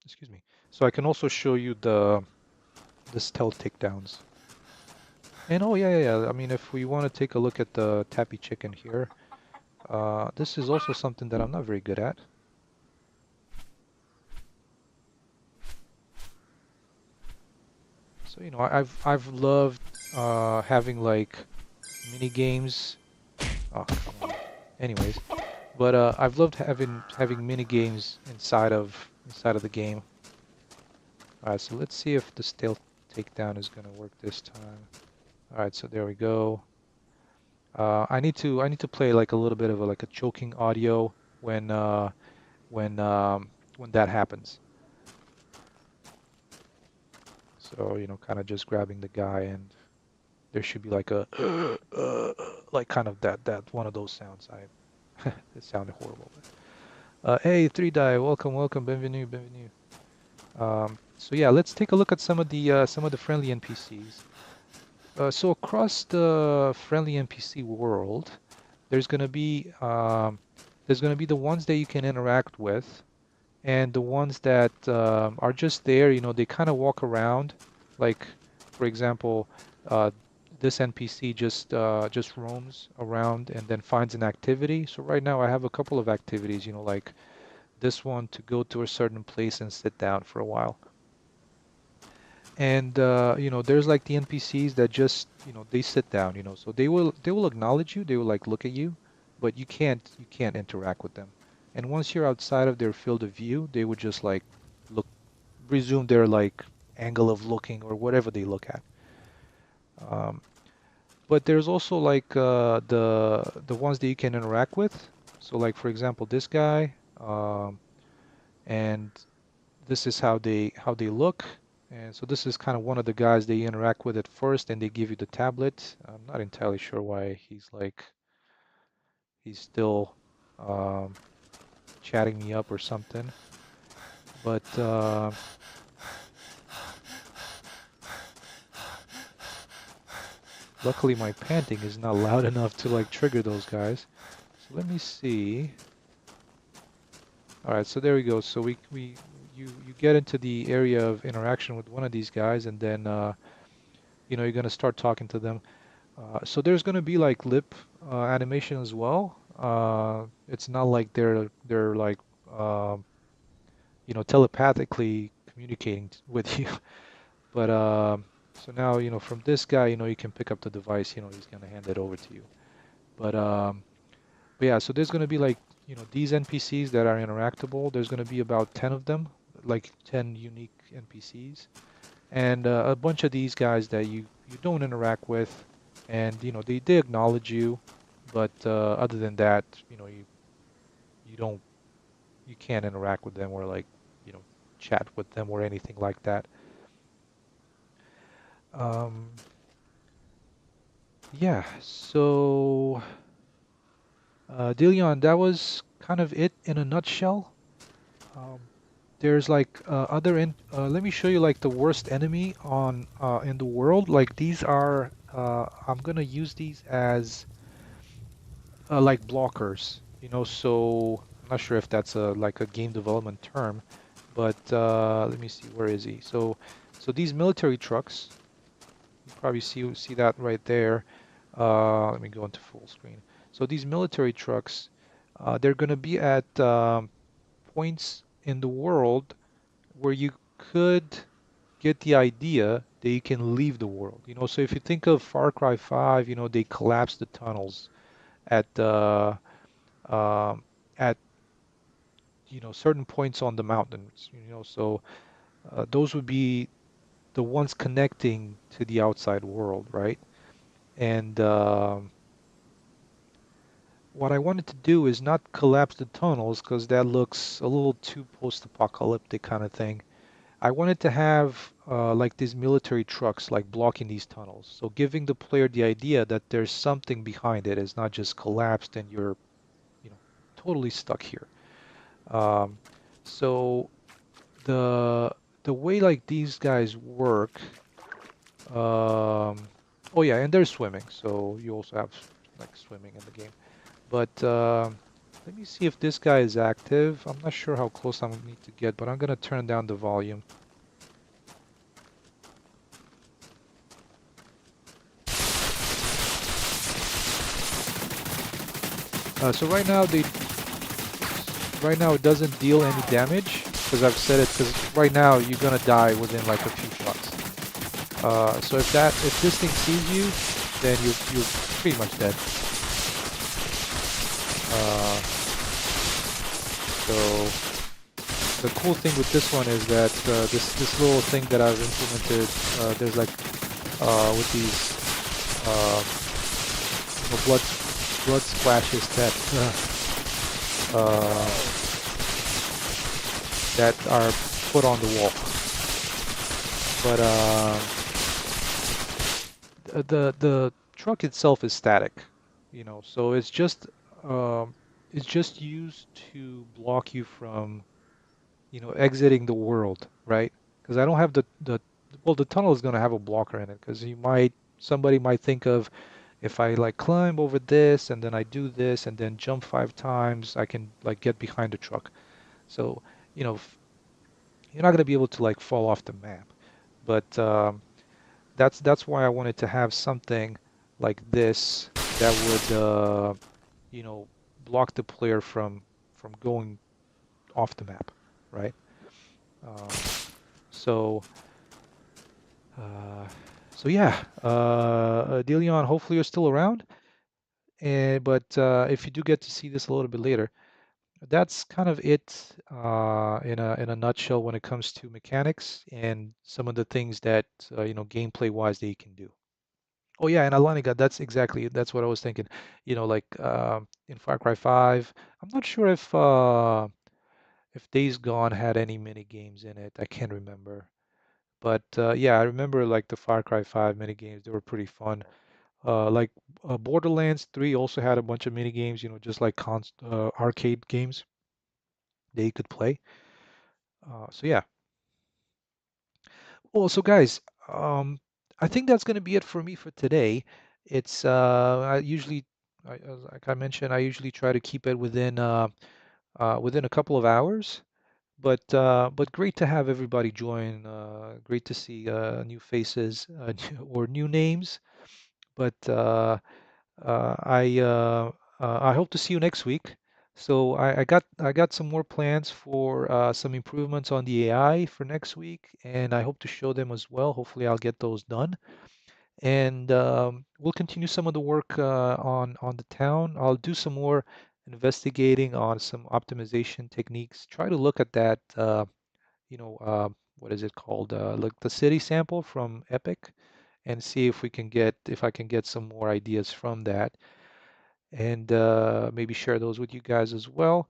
Excuse me. So I can also show you the stealth takedowns. And oh yeah. I mean, if we want to take a look at the tappy chicken here, this is also something that I'm not very good at. So, you know, I've loved having like mini games. Oh, come on. Anyways, but I've loved having mini games inside of the game. All right, so let's see if the stealth takedown is gonna work this time. All right, so there we go. I need to play like a little bit of like a choking audio when when when that happens. So, you know, kind of just grabbing the guy, and there should be like a like kind of that one of those sounds. It sounded horrible. Hey, 3 Die, welcome, bienvenue, bienvenue. So yeah, let's take a look at some of the friendly NPCs. So across the friendly NPC world, there's gonna be the ones that you can interact with, and the ones that are just there. They kind of walk around. Like, for example, uh, this NPC just roams around and then finds an activity. So right now I have a couple of activities. Like this one to go to a certain place and sit down for a while. And there's like the NPCs that just they sit down, so they will acknowledge you, they will like look at you, but you can't interact with them. And once you're outside of their field of view, they would just like look resume their like angle of looking or whatever they look at. Um, but there's also like the ones that you can interact with. So like for example, this guy, and this is how they look. And so this is kind of one of the guys they interact with at first, and they give you the tablet. I'm not entirely sure why he's still um, chatting me up or something. But luckily my panting is not loud enough to like trigger those guys. So let me see. All right, so there we go. So you get into the area of interaction with one of these guys, and then you're gonna start talking to them. So there's going to be like lip animation as well. It's not like they're like telepathically communicating with you. But so now from this guy you can pick up the device. He's going to hand it over to you. But yeah, so there's going to be like these NPCs that are interactable. There's going to be about 10 of them, like 10 unique NPCs, and a bunch of these guys that you don't interact with, and they acknowledge you, but other than that, you don't you can't interact with them or like you know chat with them or anything like that. Um, yeah, so Dilion, that was kind of it in a nutshell. Um, there's like let me show you like the worst enemy on in the world. Like these are I'm gonna use these as like blockers, so I'm not sure if that's a like a game development term, but let me see, where is he? So these military trucks, you probably see that right there. Let me go into full screen. So these military trucks, they're going to be at points in the world where you could get the idea that you can leave the world. So if you think of Far Cry 5, they collapse the tunnels at um, at certain points on the mountains. So those would be the ones connecting to the outside world, right? And what I wanted to do is not collapse the tunnels because that looks a little too post-apocalyptic kind of thing. I wanted to have like these military trucks like blocking these tunnels, so giving the player the idea that there's something behind it. It's not just collapsed and you're you know totally stuck here. Um, so the the way like these guys work, oh yeah, and there's swimming, so you also have like swimming in the game. But let me see if this guy is active. I'm not sure how close I need to get, but I'm gonna turn down the volume. So right now it doesn't deal any damage because I've set it. Because right now you're gonna die within like a few shots. So if this thing sees you, then you're pretty much dead. Uh, so the cool thing with this one is that this little thing that I've implemented, there's like with these uh, blood splashes uh, that are put on the wall. But the truck itself is static, so it's just used to block you from exiting the world, right? Because I don't have the tunnel is going to have a blocker in it because somebody might think of if I like climb over this and then I do this and then jump 5 times, I can like get behind the truck. So, you know, you're not going to be able to like fall off the map. But that's why I wanted to have something like this that would you know, block the player from going off the map, right? Um, so uh, so yeah, Delion, hopefully you're still around. And but if you do get to see this a little bit later, that's kind of it in a nutshell when it comes to mechanics and some of the things that you know, gameplay wise that you can do. Oh yeah, and Alanika, that's what I was thinking. You know, like in Far Cry 5, I'm not sure if Days Gone had any mini games in it. I can't remember. But yeah, I remember like the Far Cry 5 mini games. They were pretty fun. Like Borderlands 3 also had a bunch of mini games, you know, just like arcade games that you could play. So yeah. Well, so guys, um, I think that's going to be it for me for today. It's I usually, like I mentioned, I usually try to keep it within a couple of hours. But great to have everybody join. Great to see new faces or new names. But I hope to see you next week. So I got some more plans for some improvements on the AI for next week, and I hope to show them as well. Hopefully, I'll get those done, and we'll continue some of the work on the town. I'll do some more investigating on some optimization techniques. Try to look at that, you know, what is it called? Like the city sample from Epic, and see if I can get some more ideas from that and maybe share those with you guys as well.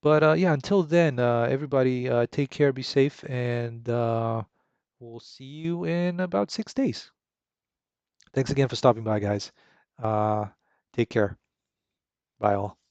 But yeah, until then, everybody take care, be safe, and we'll see you in about 6 days. Thanks again for stopping by, guys. Uh, take care. Bye all.